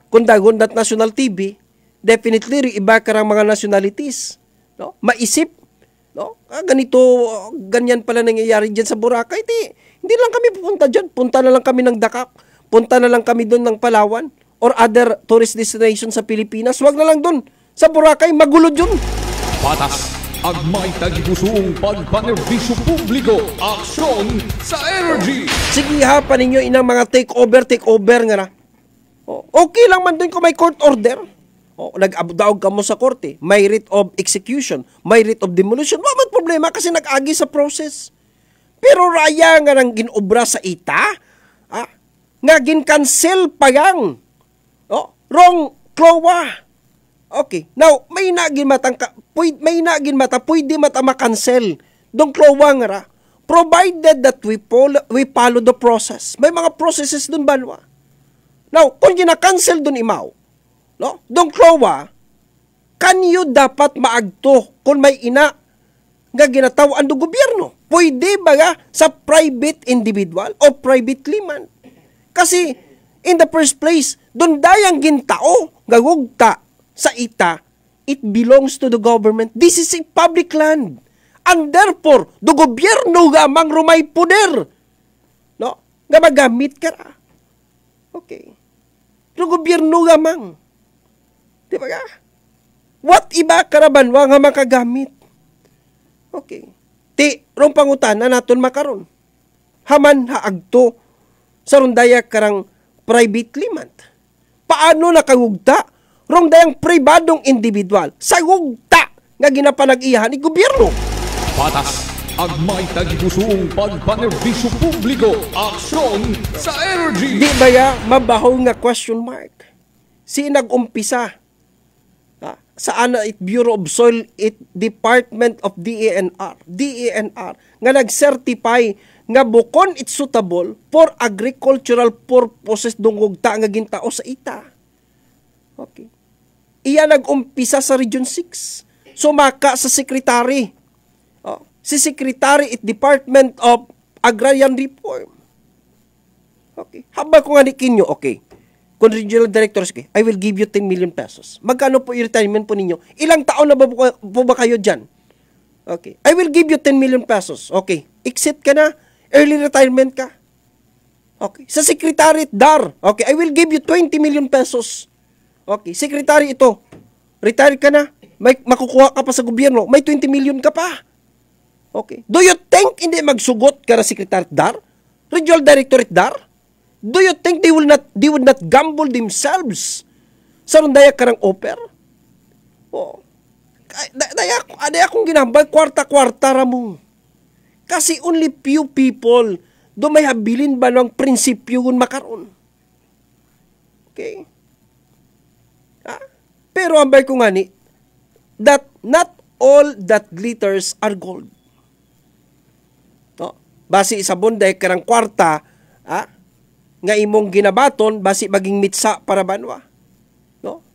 Kung dagon dat national TV, definitely iba karang mga nationalities. No? Maisip, no? Ganito, ganyan pala nangyayari dyan sa Boracay. Hindi lang kami pupunta dyan. Punta na lang kami ng Dakak. Punta na lang kami doon ng Palawan or other tourist destination sa Pilipinas. Wag na lang doon Sa Boracay, magulod yun. Patas ang may tagipusoong pagpanerbisyo publiko. Aksyon sa energy. Sige ha, pa ninyo inang mga take over nga na. Okay lang man din kung may court order. Nag-abdaog ka mo sa korte. May writ of execution, may writ of demolition. Wamat problema kasi nag-agi sa process. Pero raya nga nang ginobra sa ita, nga gin-cancel pa yang. Wrong, klowa. Okay, now, may nagin mata, pwede mata makancel. Dong klowa nga ra. Provided that we follow the process. May mga processes dun banwa. Now, kung gina-cancel dun imaw, no? Dong klowa, kanyo dapat maagto kung may ina nga ginatawaan do gobyerno. Pwede ba nga sa private individual o privately man? Kasi, in the first place, dun dayang gintao, gagugta sa ita, it belongs to the government. This is a public land. And therefore, do gobyerno gamang rumay poder. No? Nga magamit ka ra. Okay. Do gobyerno gamang. Di ba ka? What iba karabanwa nga makagamit? Okay. Ti, rong pangutana naton makaron. Haman haagto sa rundaya karang privately man. Paano nakagugta? Rong dayang pribadong individual sa gugta nga ginapanag-iyahan ni gobyerno. Patas ang may tagipusoong pagpanerbisyo publiko. Aksyon sa energy. Di ba ya mabahaw nga question mark? Si nag-umpisa sa Bureau of Soil Department of DENR nga nag-certify nga bukon it suitable for agricultural purposes dungugta nga gintao sa ita. Okay. Iya nag-umpisa sa Region 6. Sumaka sa Secretary. Si Secretary at Department of Agrarian Reform. Okay. Habang ko nga ni Kinyo, okay. Kung regional directors, okay, I will give you 10 million pesos. Magkano po yung retirement po ninyo? Ilang taon na po ba kayo dyan? Okay. I will give you 10 million pesos. Okay. Exit ka na. Early retirement ka. Okay. Sa Secretary DAR, okay, I will give you 20 million pesos. Okay. Secretary ito, retire ka na. May makukuha ka pa sa gobyerno. May 20 million ka pa. Okay. Do you think hindi magsugot ka na Secretary DAR? Regional Director DAR? Do you think they would not gamble themselves sa rundaya karang offer? Oh. Daya akong ginambal, kwarta-kwarta ramong. Kasi only few people do may habilin ba ng prinsipyo kung makaroon. Okay? Pero ambay ko nga ni, that not all that glitters are gold. No? Basi sa bunday karang kwarta, nga imong ginabaton, basi maging mitsa para banwa. No?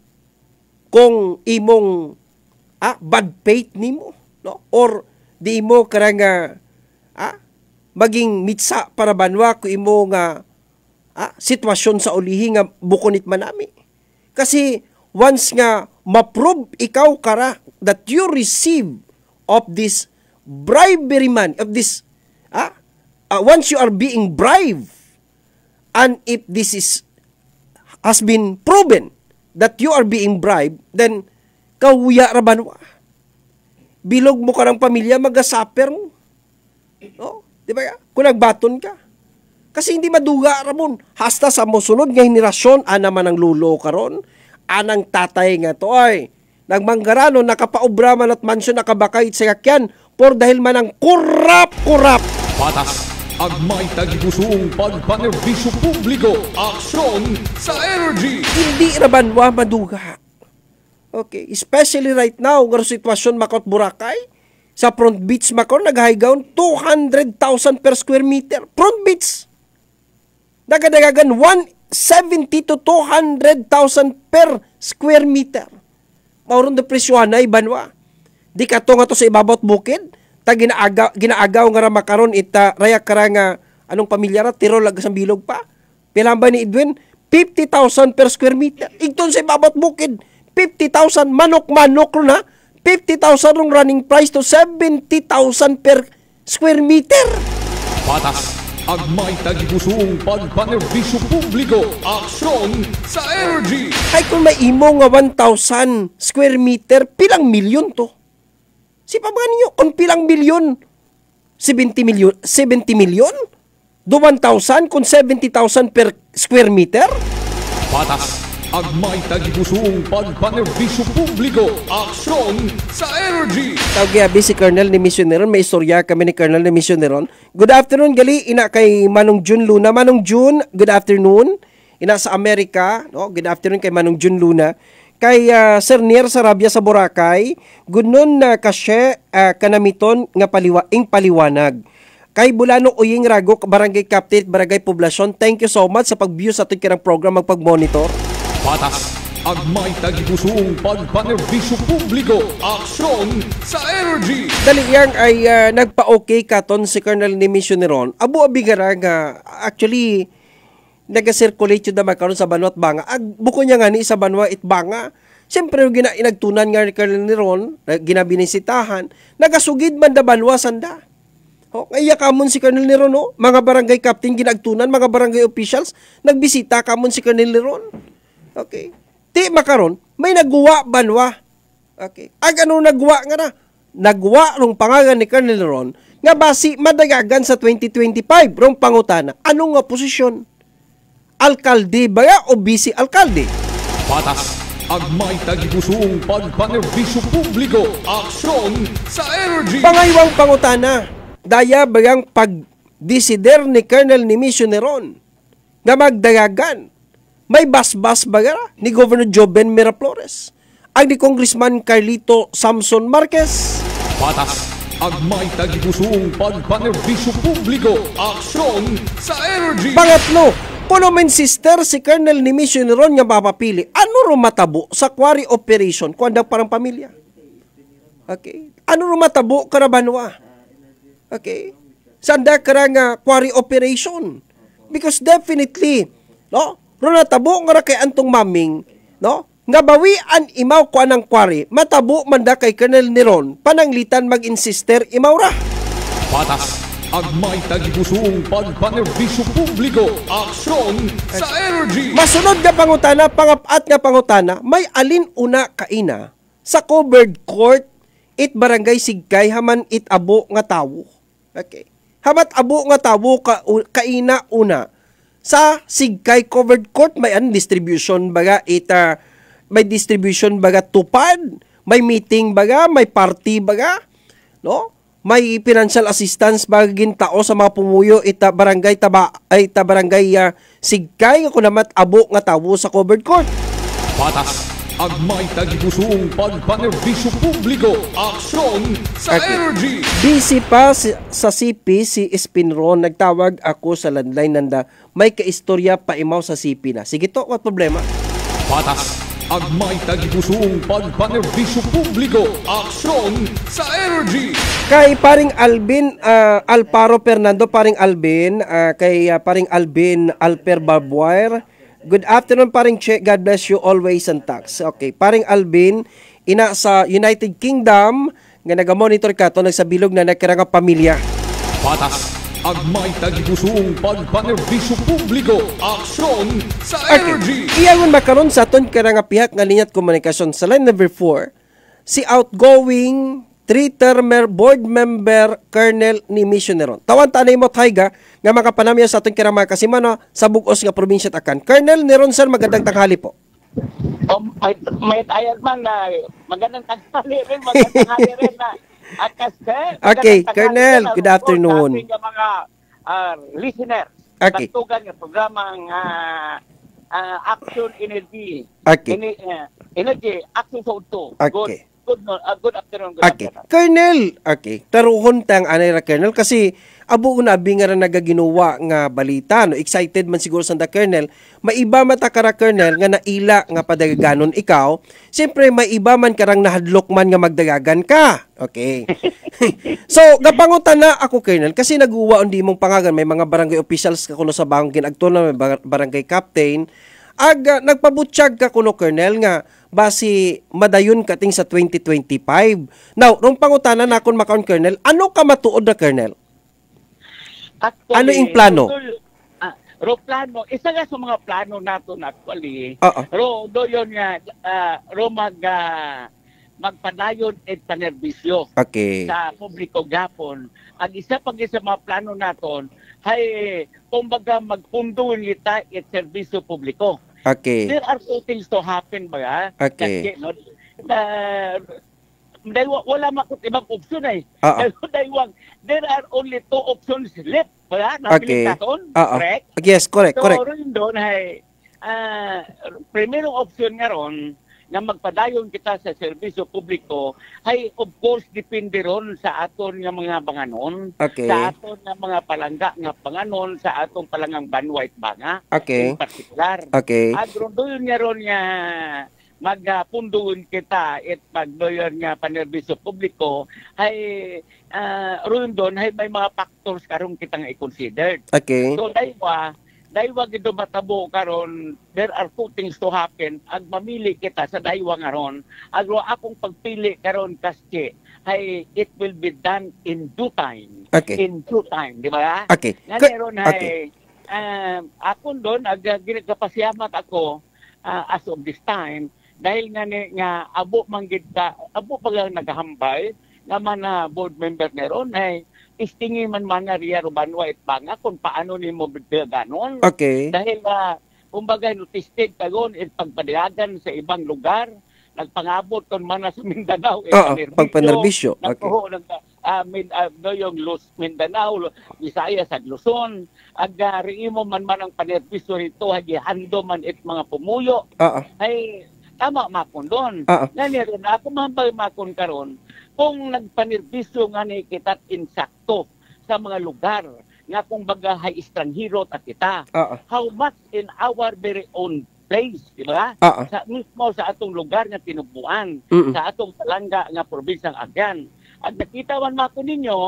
Kung imong bad faith nimo, no? Or di mo karang maging mitsa para banwa kung imo nga sitwasyon sa ulihi nga bukonit manami. Kasi once nga ma-prove ikaw kara that you receive of this bribery man, of this once you are being bribed, and if this has been proven that you are being bribed, then kawuya rabanwa. Bilog mo ka ng pamilya, magasaper mo. No? Di ba? Kung nagbaton ka. Kasi hindi maduga ramon. Hasta sa mosunod nga henerasyon, naman ang lulo karon, anang tatay nga to ay nagmanggarano, nakapaubraman at mansyon, nakabakay sa yakyan, por dahil man ang kurap. Patas ang may tagipusoong pagpanerbisyo publiko. Aksyon sa energy. Hindi rabanwa maduga. Okay, especially right now, ng sitwasyon makot Boracay, sa Front Beach makot, naghaygaon 200,000 per square meter. Front Beach. Nagadagagan 170 to 200,000 per square meter. Mauron na presyohan na ibanwa. Di ka to nga to sa ibabot bukid. Ta ginaagaw nga makaron ita raya karanga anong pamilya ra Tirol agasang bilog pa. Pilamba ni Edwin 50,000 per square meter. Igton sa ibabot bukid 50,000 manok-manok ro na 50,000 rong running price to 70,000 per square meter. Patas Agmay tagipusong pagpanerbisyo publiko, aksyon sa energy. Ay kung may imo nga 1,000 square meter, pilang milyon to? Si pa ba ninyo, kung pilang milyon? 70 milyon? 70 milyon? Do 1,000 kung 70,000 per square meter? Patas, agmay tagipusong pagpanerbisyo publiko, aksyon sa energy. Tawag si Colonel ni Missioneron, may istorya kami ni Colonel ni Missioneron. Good afternoon, gali, ina kay Manong June Luna. Manong June, good afternoon. Ina sa Amerika, no? Good afternoon kay Manong June Luna. Kay Sir Nier Sarabia sa Boracay, good noon na kasye kanamiton nga paliwanag. Kay Bulano Uying Rago, Barangay Captain, Barangay Poblasyon, thank you so much sa pag-view sa ating kirang program, magpag-monitor. Patas, agmay tagipusong pagpanerbisyo publiko, aksyon sa energy. Dali yang ay nagpa-okay katon si Colonel ni Missioneron. Abu-abi nga actually nag-circulate yun naman karon sa Banwa at Banga. Buko niya nga ni sa Banwa at Banga. Siyempre yung inagtunan nga ni Colonel Neron, ginabinisitahan, nagasugid man da Banwa sanda. O, kaya kamon si Colonel Neron, no? Mga barangay captain ginagtunan, mga barangay officials, nagbisita kamon si Colonel Neron. Okay. Di makaron, may nagguwa Banwa. Okay. Ag ano nagguwa nga na? Nagguwa rong pangalan ni Colonel Neron nga basi madagagan sa 2025 rong pangutana. Ano nga posisyon? Alkalde ba o vice alkalde? Patas, agmay tagipusong pagpanerbisyo publiko, aksyon sa energy. Pangaywang pangutana, daya bayang pag-desider ni Colonel ni Missioneron nga magdagagan. May basbas baga ni Governor Joven Miraflores, ang ni Congressman Carlito Samson Marquez. Patas, agmay tagipusong pagpanerbisyo publiko, aksyon sa energy. Pangatlo, kuno men sister si Colonel ni Missioneron nga mapapili, ano ro matabo sa quarry operation kuanda parang pamilya? Okay. Ano ro matabo kara Banwa? Okay. Sanda kara nga quarry operation? Because definitely, no? Ro natabo nga kay antong maming, no? Nga bawian imaw ko anang quarry, matabo man da kay Colonel Neron, pananglitan mag-insister imaw ra. Patas, agmay tagipusong pagpanerbisyo publiko, aksyon sa energy. Masunod nga pangutana, pangapat nga pangutana, may alin una kaina sa covered court it barangay Sigkay haman it abo nga tawo. Okay. Hamat abo nga tawo kaina una sa Sigkay covered court, may distribution baga may distribution baga tupad, may meeting baga, may party baga, no? May financial assistance bagin tao sa mga pumuyo ita barangay Sigkay nga kunamat abo nga tawo sa covered court. Patas, agmay tagipusong pagpanerbisyo publiko, aksyon sa energy. Busy pa sa CP si Espinron, nagtawag ako sa landline nanda may kaistorya pa imaw sa CP na. Sige to, what problema? Patas, agmay tagipusong pagpanerbisyo publiko, aksyon sa energy. Kay paring Alvin Alparo Fernando, paring Alvin, kay paring Alvin Alper Barbwire. Good afternoon, paring Che. God bless you always and tax. Okay, paring Alvin, ina sa United Kingdom, nga nagamonitor ka to, nagsabilog na nagkarang pamilya. Patas, agmay tagipusong pagpanerbisyo publiko, aksyon sa energy. Iyangon makaron sa aton karang pihak nga linyat komunikasyon sa line number 4, si outgoing 3-termer board member Colonel ni Missioneron. Tawan tanay mo tayga nga makapanamya sa ating kirama kasimano sa bugos nga probinsya Akan. Colonel Neron sir, magandang tanghali po. May tayag man na magandang tanghali rin na akas ka. Okay, Colonel, good afternoon. Sa mga listeners, okay. Tagtugan ng programang Action Energy. Okay. Energy, Action Soul 2. Okay. Good afternoon. Okay. Colonel, okay. Taruhon tang anay ra Colonel kasi abo una nga ra nagaginawa nga balita, no. Excited man siguro sanda Colonel. Maiba mata kara Colonel nga naila nga padagaganon ikaw. Siyempre maiba man karang nahadlok man nga magdagagan ka. Okay. So, gapangutan na ako Colonel kasi naguwa undi mong pangagan, may mga barangay officials ka kuno sa bangong ginagtuna, may barangay captain. Nagpabutsyag ka kuno Colonel nga basi madayon kating sa 2025. Now, rong pangutana na akong makaon Colonel, ano ka matuod na Colonel? Actually, Ano yung plano? Plano, isa nga sa mga plano nato actually, Oo. yun nga, magpadayon at panerbisyo Okay. sa publiko gapon. Ang isa pag sa mga plano naton ay kumbaga magpunduin kita at serbisyo publiko. Okay. There are two things to happen ba? Okay. Kasi, no, dahil wala makot ibang option eh. There are only two options left. Ba? Okay. Correct? Yes, correct. So, Correct. rin doon ay primerong option nga ron na magpadayon kita sa serbisyo publiko ay of course depende ron sa aton nga mga banganon, Okay. sa aton nga mga palangga nga banganon, sa atong palangang banwait banga Okay. in particular. Okay. Agron doon nga ron nga magpunduon kita at pagdoyon nga panerbisyo publiko ay ron doon ay may mga factors karong kitang i-considered. Okay. So daywa gid matabo karon, there are two things to happen. Ag mamili kita sa daywa nga ron, agro akong pagpili karon kasi ay it will be done in due time. Okay. In due time, di ba? Okay. Ngayon Okay. ay akon doon ginagapasyamat ako as of this time dahil nga abo manggid ka, abo pa lang naghambay nga man board member meron ay istingin man na Ria Rubanwa at Banga kung paano ni mo ganon. Okay. Dahil kumbaga notisted kagon at pagpadayagan sa ibang lugar, nagpangabot kon man sa Mindanao pagpanerbisyo. Okay. Yung Mindanao, Visayas at Luzon, riimo man ang panerbisyo rito, hando man it mga pumuyo. Ay tama makon doon. Ganyan rin ako mahambay makon karon kung nagpanerbisyo nga ni kita insakto sa mga lugar nga kung baga hay estranghero ta kita. How much in our very own place, di ba? Sa mismo sa atong lugar nga tinubuan, sa atong palangga nga probinsyang Agyan. At nakita man mako ninyo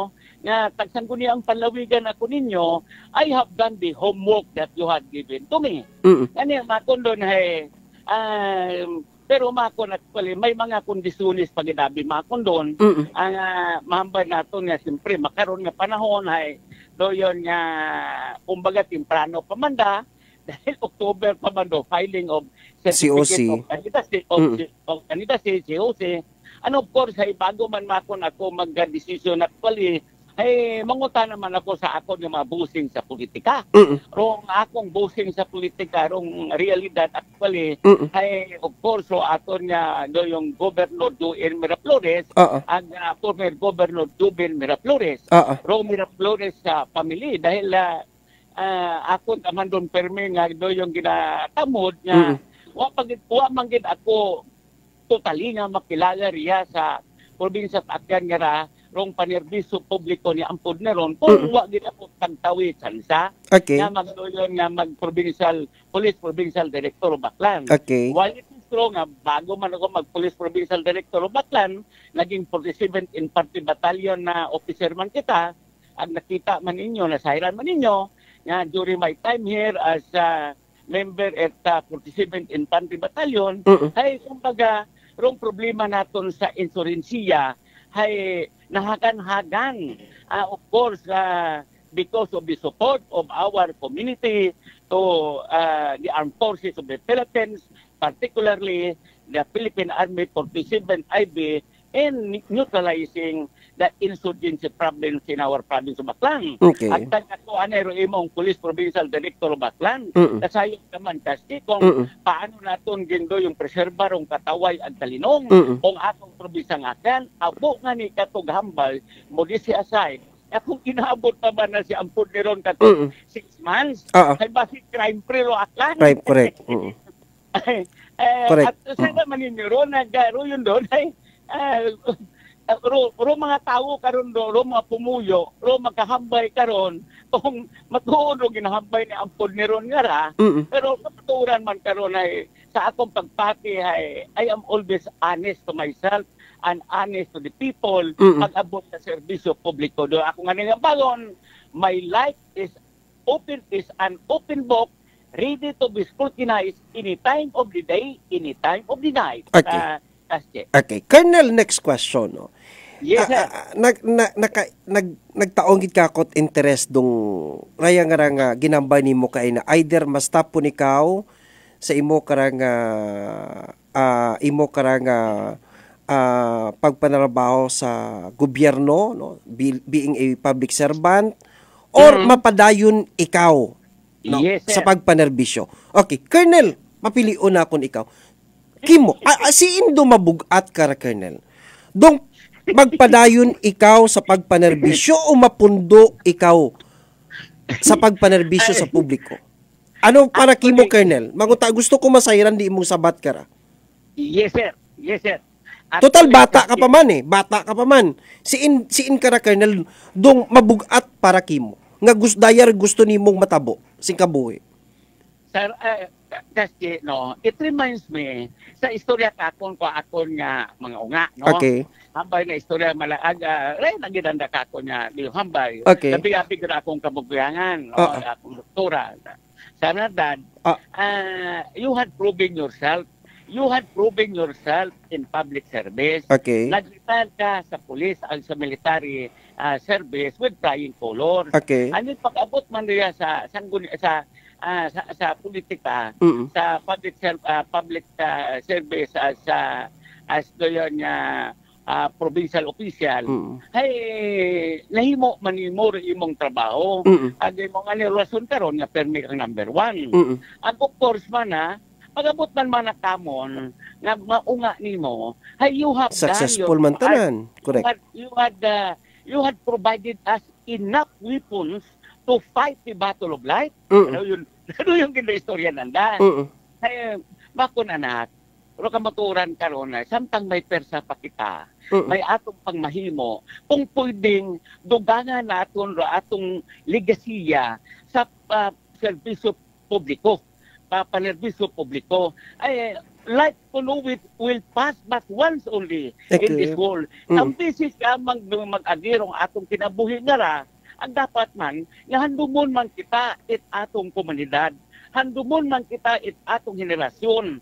nga tagsan ko niya ang panlawigan ako ninyo, I have done the homework that you had given to me. Ganyan makon doon hay pero makon actually may mga kondisyones paginabi makon doon ang mahambay nato nga siyempre makaroon nga panahon ay doyon nga kumbaga temprano pamanda dahil October pamando filing of certificate of candidacy COC. Of course ay bago man makon ako mag-decision actually ay manguta naman ako sa akon nga mga busing sa politika. Rong akong busing sa politika, rong realidad actually, ay of course, so aton nga yung Governor Joel Miraflores, ang former Governor Jubin Miraflores, rong Miraflores sa family, dahil akon taman doon perme nga yung ginatamod nga, wa manggid ako totally nga makilala riya sa probinsya at Agyan nga rong panerbisyo publiko ni ampod na ron kung wa gid ako tagtawi sansa nga magdoyon nga mag-provincial police provincial director of Baclan. While it is true nga bago man ako mag-police provincial director of Baclan, naging 47th Infantry Battalion na officer man kita, at nakita man ninyo, nasairan man ninyo nga during my time here as member at 47th Infantry Battalion, ay kumbaga rong problema naton sa insurensiya ay nahagan-hagan. Of course, because of the support of our community to the armed forces of the Philippines, particularly the Philippine Army 47th IB, in neutralizing the insurgency problems in our province of Baclan. At ako anero imong Police Provincial Director of Baclan, kasayang naman kasi kung paano naton gindo yung preserba rong kataway at talinong kung atong probinsya nga kan, abo nga ni katog hambal, mo di si aside. Kung inaabot naman na si Ampod ni Ron katong 6 months, ay basi crime-free ro Aklan. Right, correct. Correct. At sa naman ninyo ron, nagaro yun doon ay ro mga tao karon ro mga pumuyo ro magkahambay karon kung matuod ro ginahambay ni Ampod ni Ron nga ra, pero maturan man karon ay sa akong pagpati ay I am always honest to myself and honest to the people pag-abot sa serbisyo publiko do ako nga nga bagon, my life is an open book ready to be scrutinized any time of the day, any time of the night. Okay. Colonel, next question. No? Yes, sir. Nagtaong gid ka kot interest dong raya nga ginambay nimo kay na either mas tapon ikaw sa imo karang pagpanarbaho sa gobyerno, no, being a public servant, or mapadayon ikaw, no, yes, sa pagpanerbisyo. Okay, Colonel, mapiliun na akong ikaw. Kimo, siin do mabugat ka, Colonel? Dong magpadayon ikaw sa pagpanerbisyo o mapundo ikaw sa pagpanerbisyo sa publiko? Ano para kimo, Colonel? Maguta, gusto ko masayran di imong sabat ka ra. Yes, sir. Yes, sir. Total bata ka pa man eh. Bata ka pa man. Siin ka ra, Colonel, dong mabugat para kimo. Nga gusto nimong matabo sing kabuhi. Sir, kasi no, it reminds me sa istorya kakon nga mga unga, no? Okay. Hambay na istorya malaaga, ray nagidanda kakon nga di hambay. Okay. Labi-labi gid akong kabubuyangan, no, akong doktora. Sa dad, you had proven yourself. You had proven yourself in public service. Okay. Nag-retire ka sa police ang sa military service with flying colors. Okay. Ano pag-abot man niya sa politika, sa public service as doon provincial official, ay nahimo man mo imong trabaho. Ang imong relasyon karon nga permi kang number 1. Ang of course man pag-abot man nakamon nga maunga nimo, hey, you have successful man tanan. Correct. You had provided us enough weapons to fight the battle of life. Ano yung gina-istorya nanda. Hey, bakon anak, pero kamaturan karon samtang may persa pa kita, may atong pangmahimo kung pwedeng dugangan naton atong legasiya sa serbisyo publiko. Panerbisyo publiko, ay life will pass but once only in this world. Ang bisis ka mag-agirong atong kinabuhi nga ra, ang dapat man, nga handumon man kita it atong komunidad, handumon man kita it atong henerasyon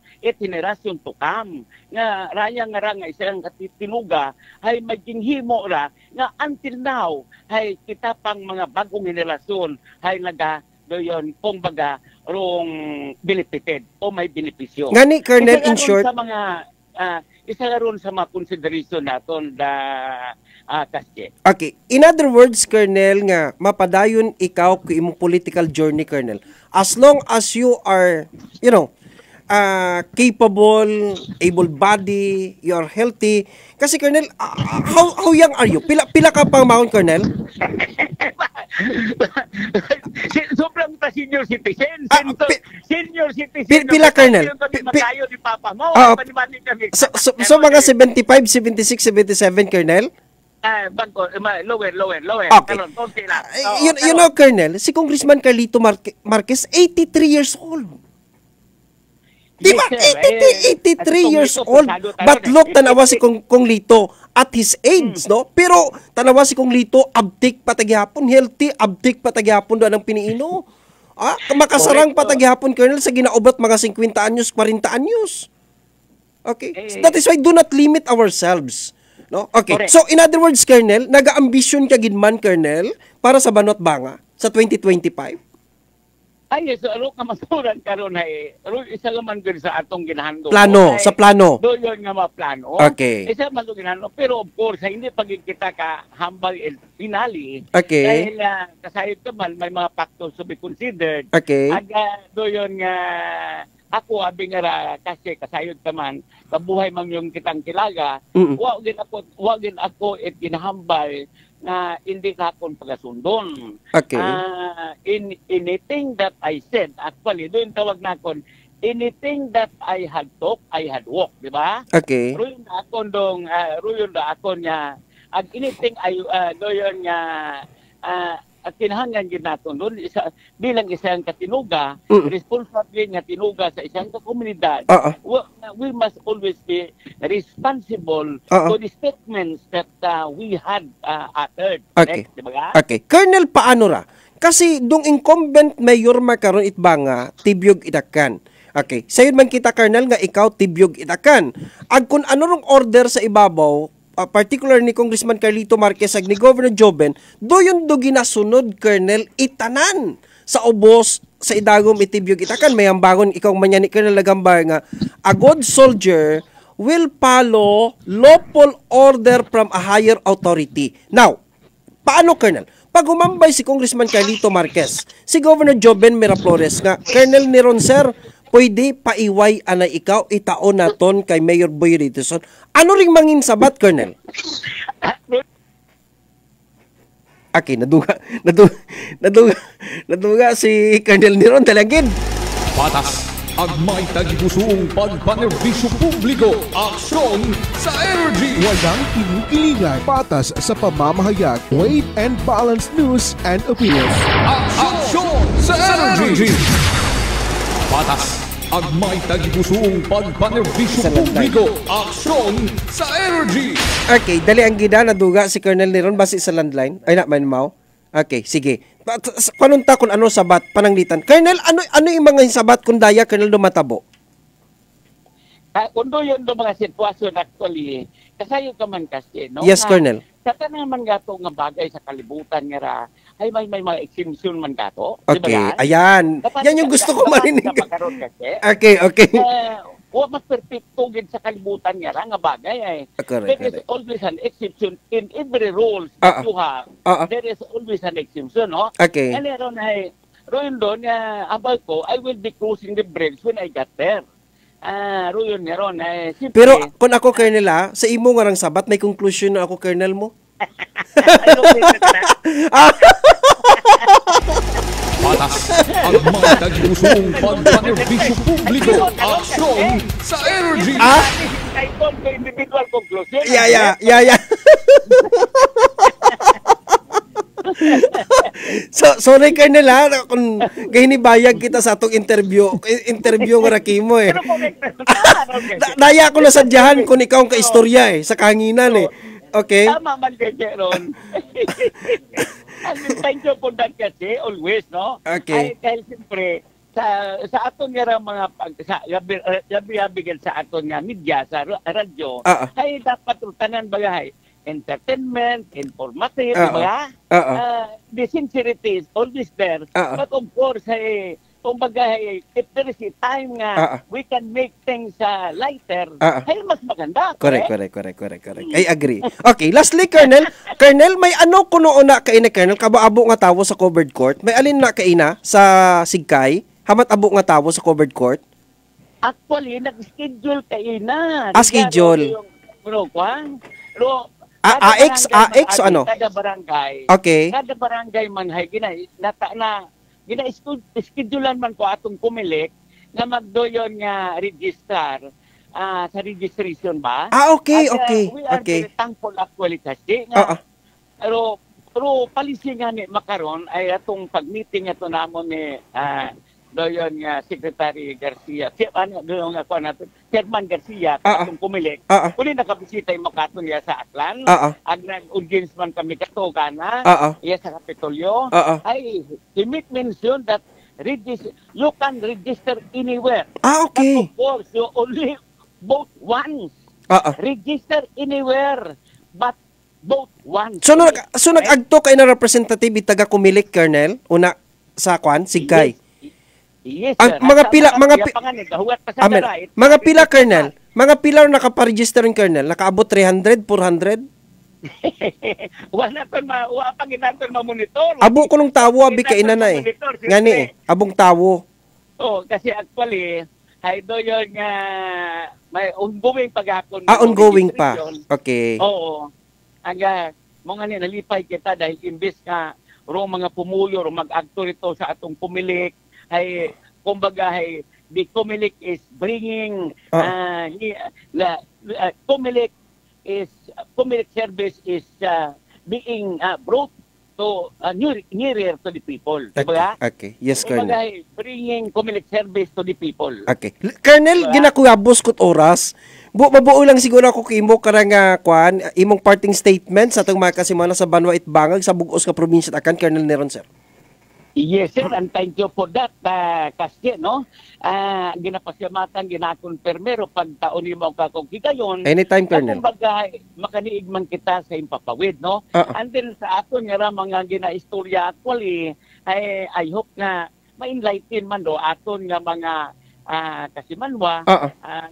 to come, nga raya nga isang katitinuga, ay maging himo ra, nga until now, ay kita pang mga bagong henerasyon, ay doon kung baga rong benefited o may benepisyo. Ngani, Colonel, in short, sa mga isa ron sa mga consideration naton da kasye. Okay, in other words, Colonel, nga mapadayon ikaw ku imong political journey, Colonel, as long as you are, capable, able-bodied, you are healthy. Kasi, Colonel, how young are you? Pila ka pang mahon, Colonel? Sobrang senior citizen. Senior citizen. Pila, Colonel? So, mga 75, 76, 77, Colonel? Lower. Okay. You know, Colonel, si Congressman Carlito Marquez, 83 years old. Diba? 83 years old. But look, tanawa si Kong Lito at his age, no? Pero tanawa si Kong Lito, abtik patagyapon, healthy, abtik patagyapon doon ang piniino. Makasarang patagyapon, Colonel, sa ginaubot mga 50 anyos, 40 anyos. Okay? So that is why do not limit ourselves. No? Okay. Correct. So in other words, Colonel, naga-ambisyon ka gidman, Colonel, para sa Banot Banga sa 2025? Ay, so ano kamaturan karon ay isa naman gud sa atong ginahando. Plano, sa plano. Do yon nga maplano. Okay. Isa man to ginahando, pero of course hindi pagkita ka hambal el finale. Okay. Dahil kasayod ka man may mga factors to be considered. Okay. Aga do yon nga ako abi nga kasi kasayod ka man kabuhay man yung kitang kilaga. Wa gin ako et ginahambal na hindi ka akong pagasundon. Okay. In anything that I said, actually, doon tawag na akong, anything that I had talked, I had walked, di ba? Okay. Ruyon na akong niya, anything doon niya, at kinahangan din natin doon, bilang isang katinuga, responsible nga tinuga sa isang komunidad, we must always be responsible to the statements that we had uttered. Okay. Diba? Okay. Colonel, paano ra? Kasi dong incumbent mayor makaron itbanga, tibyog itakan. Okay. Sayon man kita, Colonel, nga ikaw tibyog itakan. Ag kung ano rong order sa ibabaw, particular ni Congressman Carlito Marquez ag ni Governor Joben, doyon do ginasunod, Colonel, itanan sa ubos sa idagom itibyog itakan may ambangon ikaw manyani Colonel Lagambar nga a good soldier will follow lawful order from a higher authority. Now, paano, Colonel? Pag umambay si Congressman Carlito Marquez, si Governor Joben Miraflores nga, Colonel Neron, sir, pwede paiway anay ikaw itaon naton kay Mayor Boy Ritison. Ano ring mangin sabat, Colonel? Okay, naduga si Colonel Neron talagin. Patas ang may tagipusong pagpanerbisyo publiko, aksyon sa energy. Walang kinukilingan, patas sa pamamahayag, Weight and Balance News and Opinions. Aksyon sa energy. Patas ang may tagipusong pagpanerbisyo publiko, aksyon sa energy. Okay, dali ang gida naduga si Colonel Neron base sa landline. Ay na man mau. Okay, sige. Panunta kung ano sabat pananglitan. Colonel, ano yung mga sabat kung daya Colonel dumatabo? Kundo yun do mga sitwasyon actually. Kasayo ka man kasi, no? Yes, Colonel. Sa tanang man gato nga bagay sa kalibutan nga ra, ay may mga exemption man gato. Okay, diba? ayan. Yan yung gusto ko marinig. Okay. O mas perfecto gid sa kalibutan nga ra nga bagay ay. There is always an exception in every rule that you have. There is always an exception, no? Okay. And meron ay roon doon abal ko, I will be crossing the bridge when I got there. Roon meron ay simple. Pero kung ako Colonel sa imo nga rang sabat may conclusion na ako Colonel mo. Patas ang mga tagipusong pagpanerbisyo publiko, aksyon sa energy. Individual conclusion. Yeah. Sorry Colonel kung gahinibayag kita sa atong interview nga rakimo Daya ko na sadyahan kung ikaw ang kaistorya sa kahanginan Okay. Tama man kay Ron. Thank you for that kasi always, no? Okay. Ay, dahil siyempre, sa aton nga mga yabi sa aton nga media, sa radyo, ay dapat tanan bagay. Entertainment, informative, diba? The sincerity is always there. But of course, kumbaga, if there is a time nga we can make things lighter, ay mas maganda. Correct. I agree. Okay, lastly, Colonel, may ano kuno na kaina, Colonel, kabo-abo nga tawo sa covered court? May alin na kaina sa Sigkay? Hamat abo nga tawo sa covered court? Actually, nag-schedule kaina. Schedule. AX o ano? Kada barangay. Okay. Kada barangay man hay gina-schedulean man ko atong kumilik na magdoyon nga register sa registration ba? Okay. We are very thankful actually kasi nga. Pero palisingan ni makaron ay atong pag-meeting ato namon ni doyon nga Secretary Garcia. Doyon nga ko natin Chairman Garcia atong kumilik. Kuni nakabisita yung makaton niya sa Aklan. Ag nag-audience man kami kato kana. Iya sa Kapitolyo. Ay he mentioned that you can register anywhere. Okay. But of course, you only vote once. Register anywhere, but vote once. So nag-agto kay na representative itaga kumilik, Colonel, una sa Sigkay. Yes, sir. Mga pila, Colonel. Mga pila nakaparegister ng Colonel. Nakaabot 300, 400? Wala pa ginaton ma-monitor. Abo ko nung tawo abi kay ina na Ngani abong tawo. Kasi actually hay doyon nga may ongoing paghapon. Ongoing pa. Okay. Oo. Aga mo nga ni nalipay kita dahil imbes nga mga pumuyo mag-agto rito sa atong pumilik. Ay kumbaga the Comelec is bringing Comelec service is being brought to nearer to the people. Diba? Okay. Yes, Colonel. Kumbaga bringing Comelec service to the people. Okay. Colonel, ginakuyabos kot oras. Mabuo lang siguro ako kimo karang imong parting statement sa atong mga kasimana sa Banwa Itbangag sa bugos nga probinsya akan Colonel Neron, sir. Yes, sir, and thank you for that, kasi, no? Ginapasyamatan, ginakonfirmero, pag taon mo kakong higayon. Anytime, Colonel. Kumbaga, makaniig man kita sa impapawid, no? And then sa aton nga mga ginaistorya, actually, I hope nga, ma-enlighten man do, aton nga mga kasimanwa,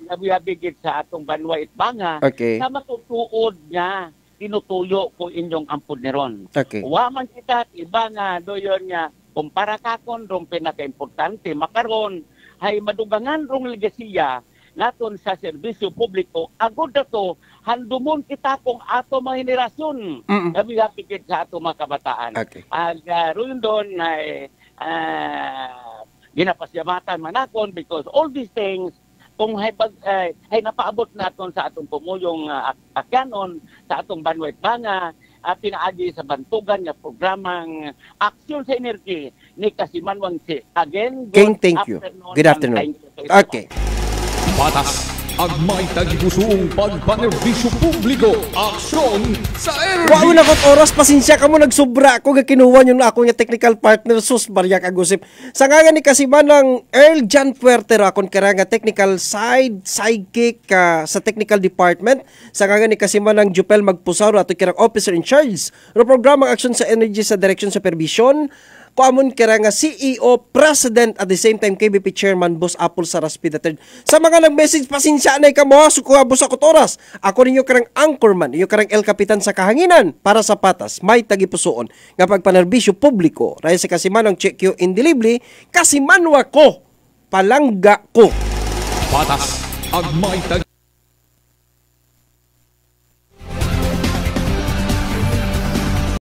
nabiyabigit sa atong banwa itbanga, na matutuod nga, tinutuyo ko inyong ampun niron. Waman kita, iba nga, doyon nga, kumpara kakon rong pinaka-importante makaron ay madugangan rong legasiya naton sa serbisyo publiko agud dato handumon kita kung ato mga henerasyon nabigapigit sa ato mga kabataan. Roon doon ay ginapasyamatan manakon because all these things kung ay napaabot naton sa atong pumuyong akyanon sa atong banwait banga pinaagi sa bantugan nga programang Aksyon sa Energy ni Kasimanwang si. Again, King, thank you. Good afternoon. Okay. Patas ang may tagipusoong pagpanerbisyo publiko. Aksyon sa Energy. Wow na kot oras, pasensya ka mo, nagsubra ako, kinuha nyo na ako nga technical partner, sus, barya kagusip. Sa nga ni Kasimanang Earl John Puerter, akong kara nga technical sidekick sa technical department. Sa nga ni Kasimanang Jupel Magpusaro, ato kirang officer in charge. No programang Aksyon sa Energy sa Direction Supervision. Kuamon kira nga CEO, President, at the same time KBP Chairman, Boss Apple Saraspi III. Sa mga nag-message, pasensya na ka mo, sukuhabos ako oras. Ako ninyo karang anchorman, ninyo karang El Kapitan sa kahanginan para sa patas, may tagipusoon nga pagpanerbisyo publiko. Raya sa Kasimanang check you indelible, Kasimanwa ko, palangga ko. Patas ang may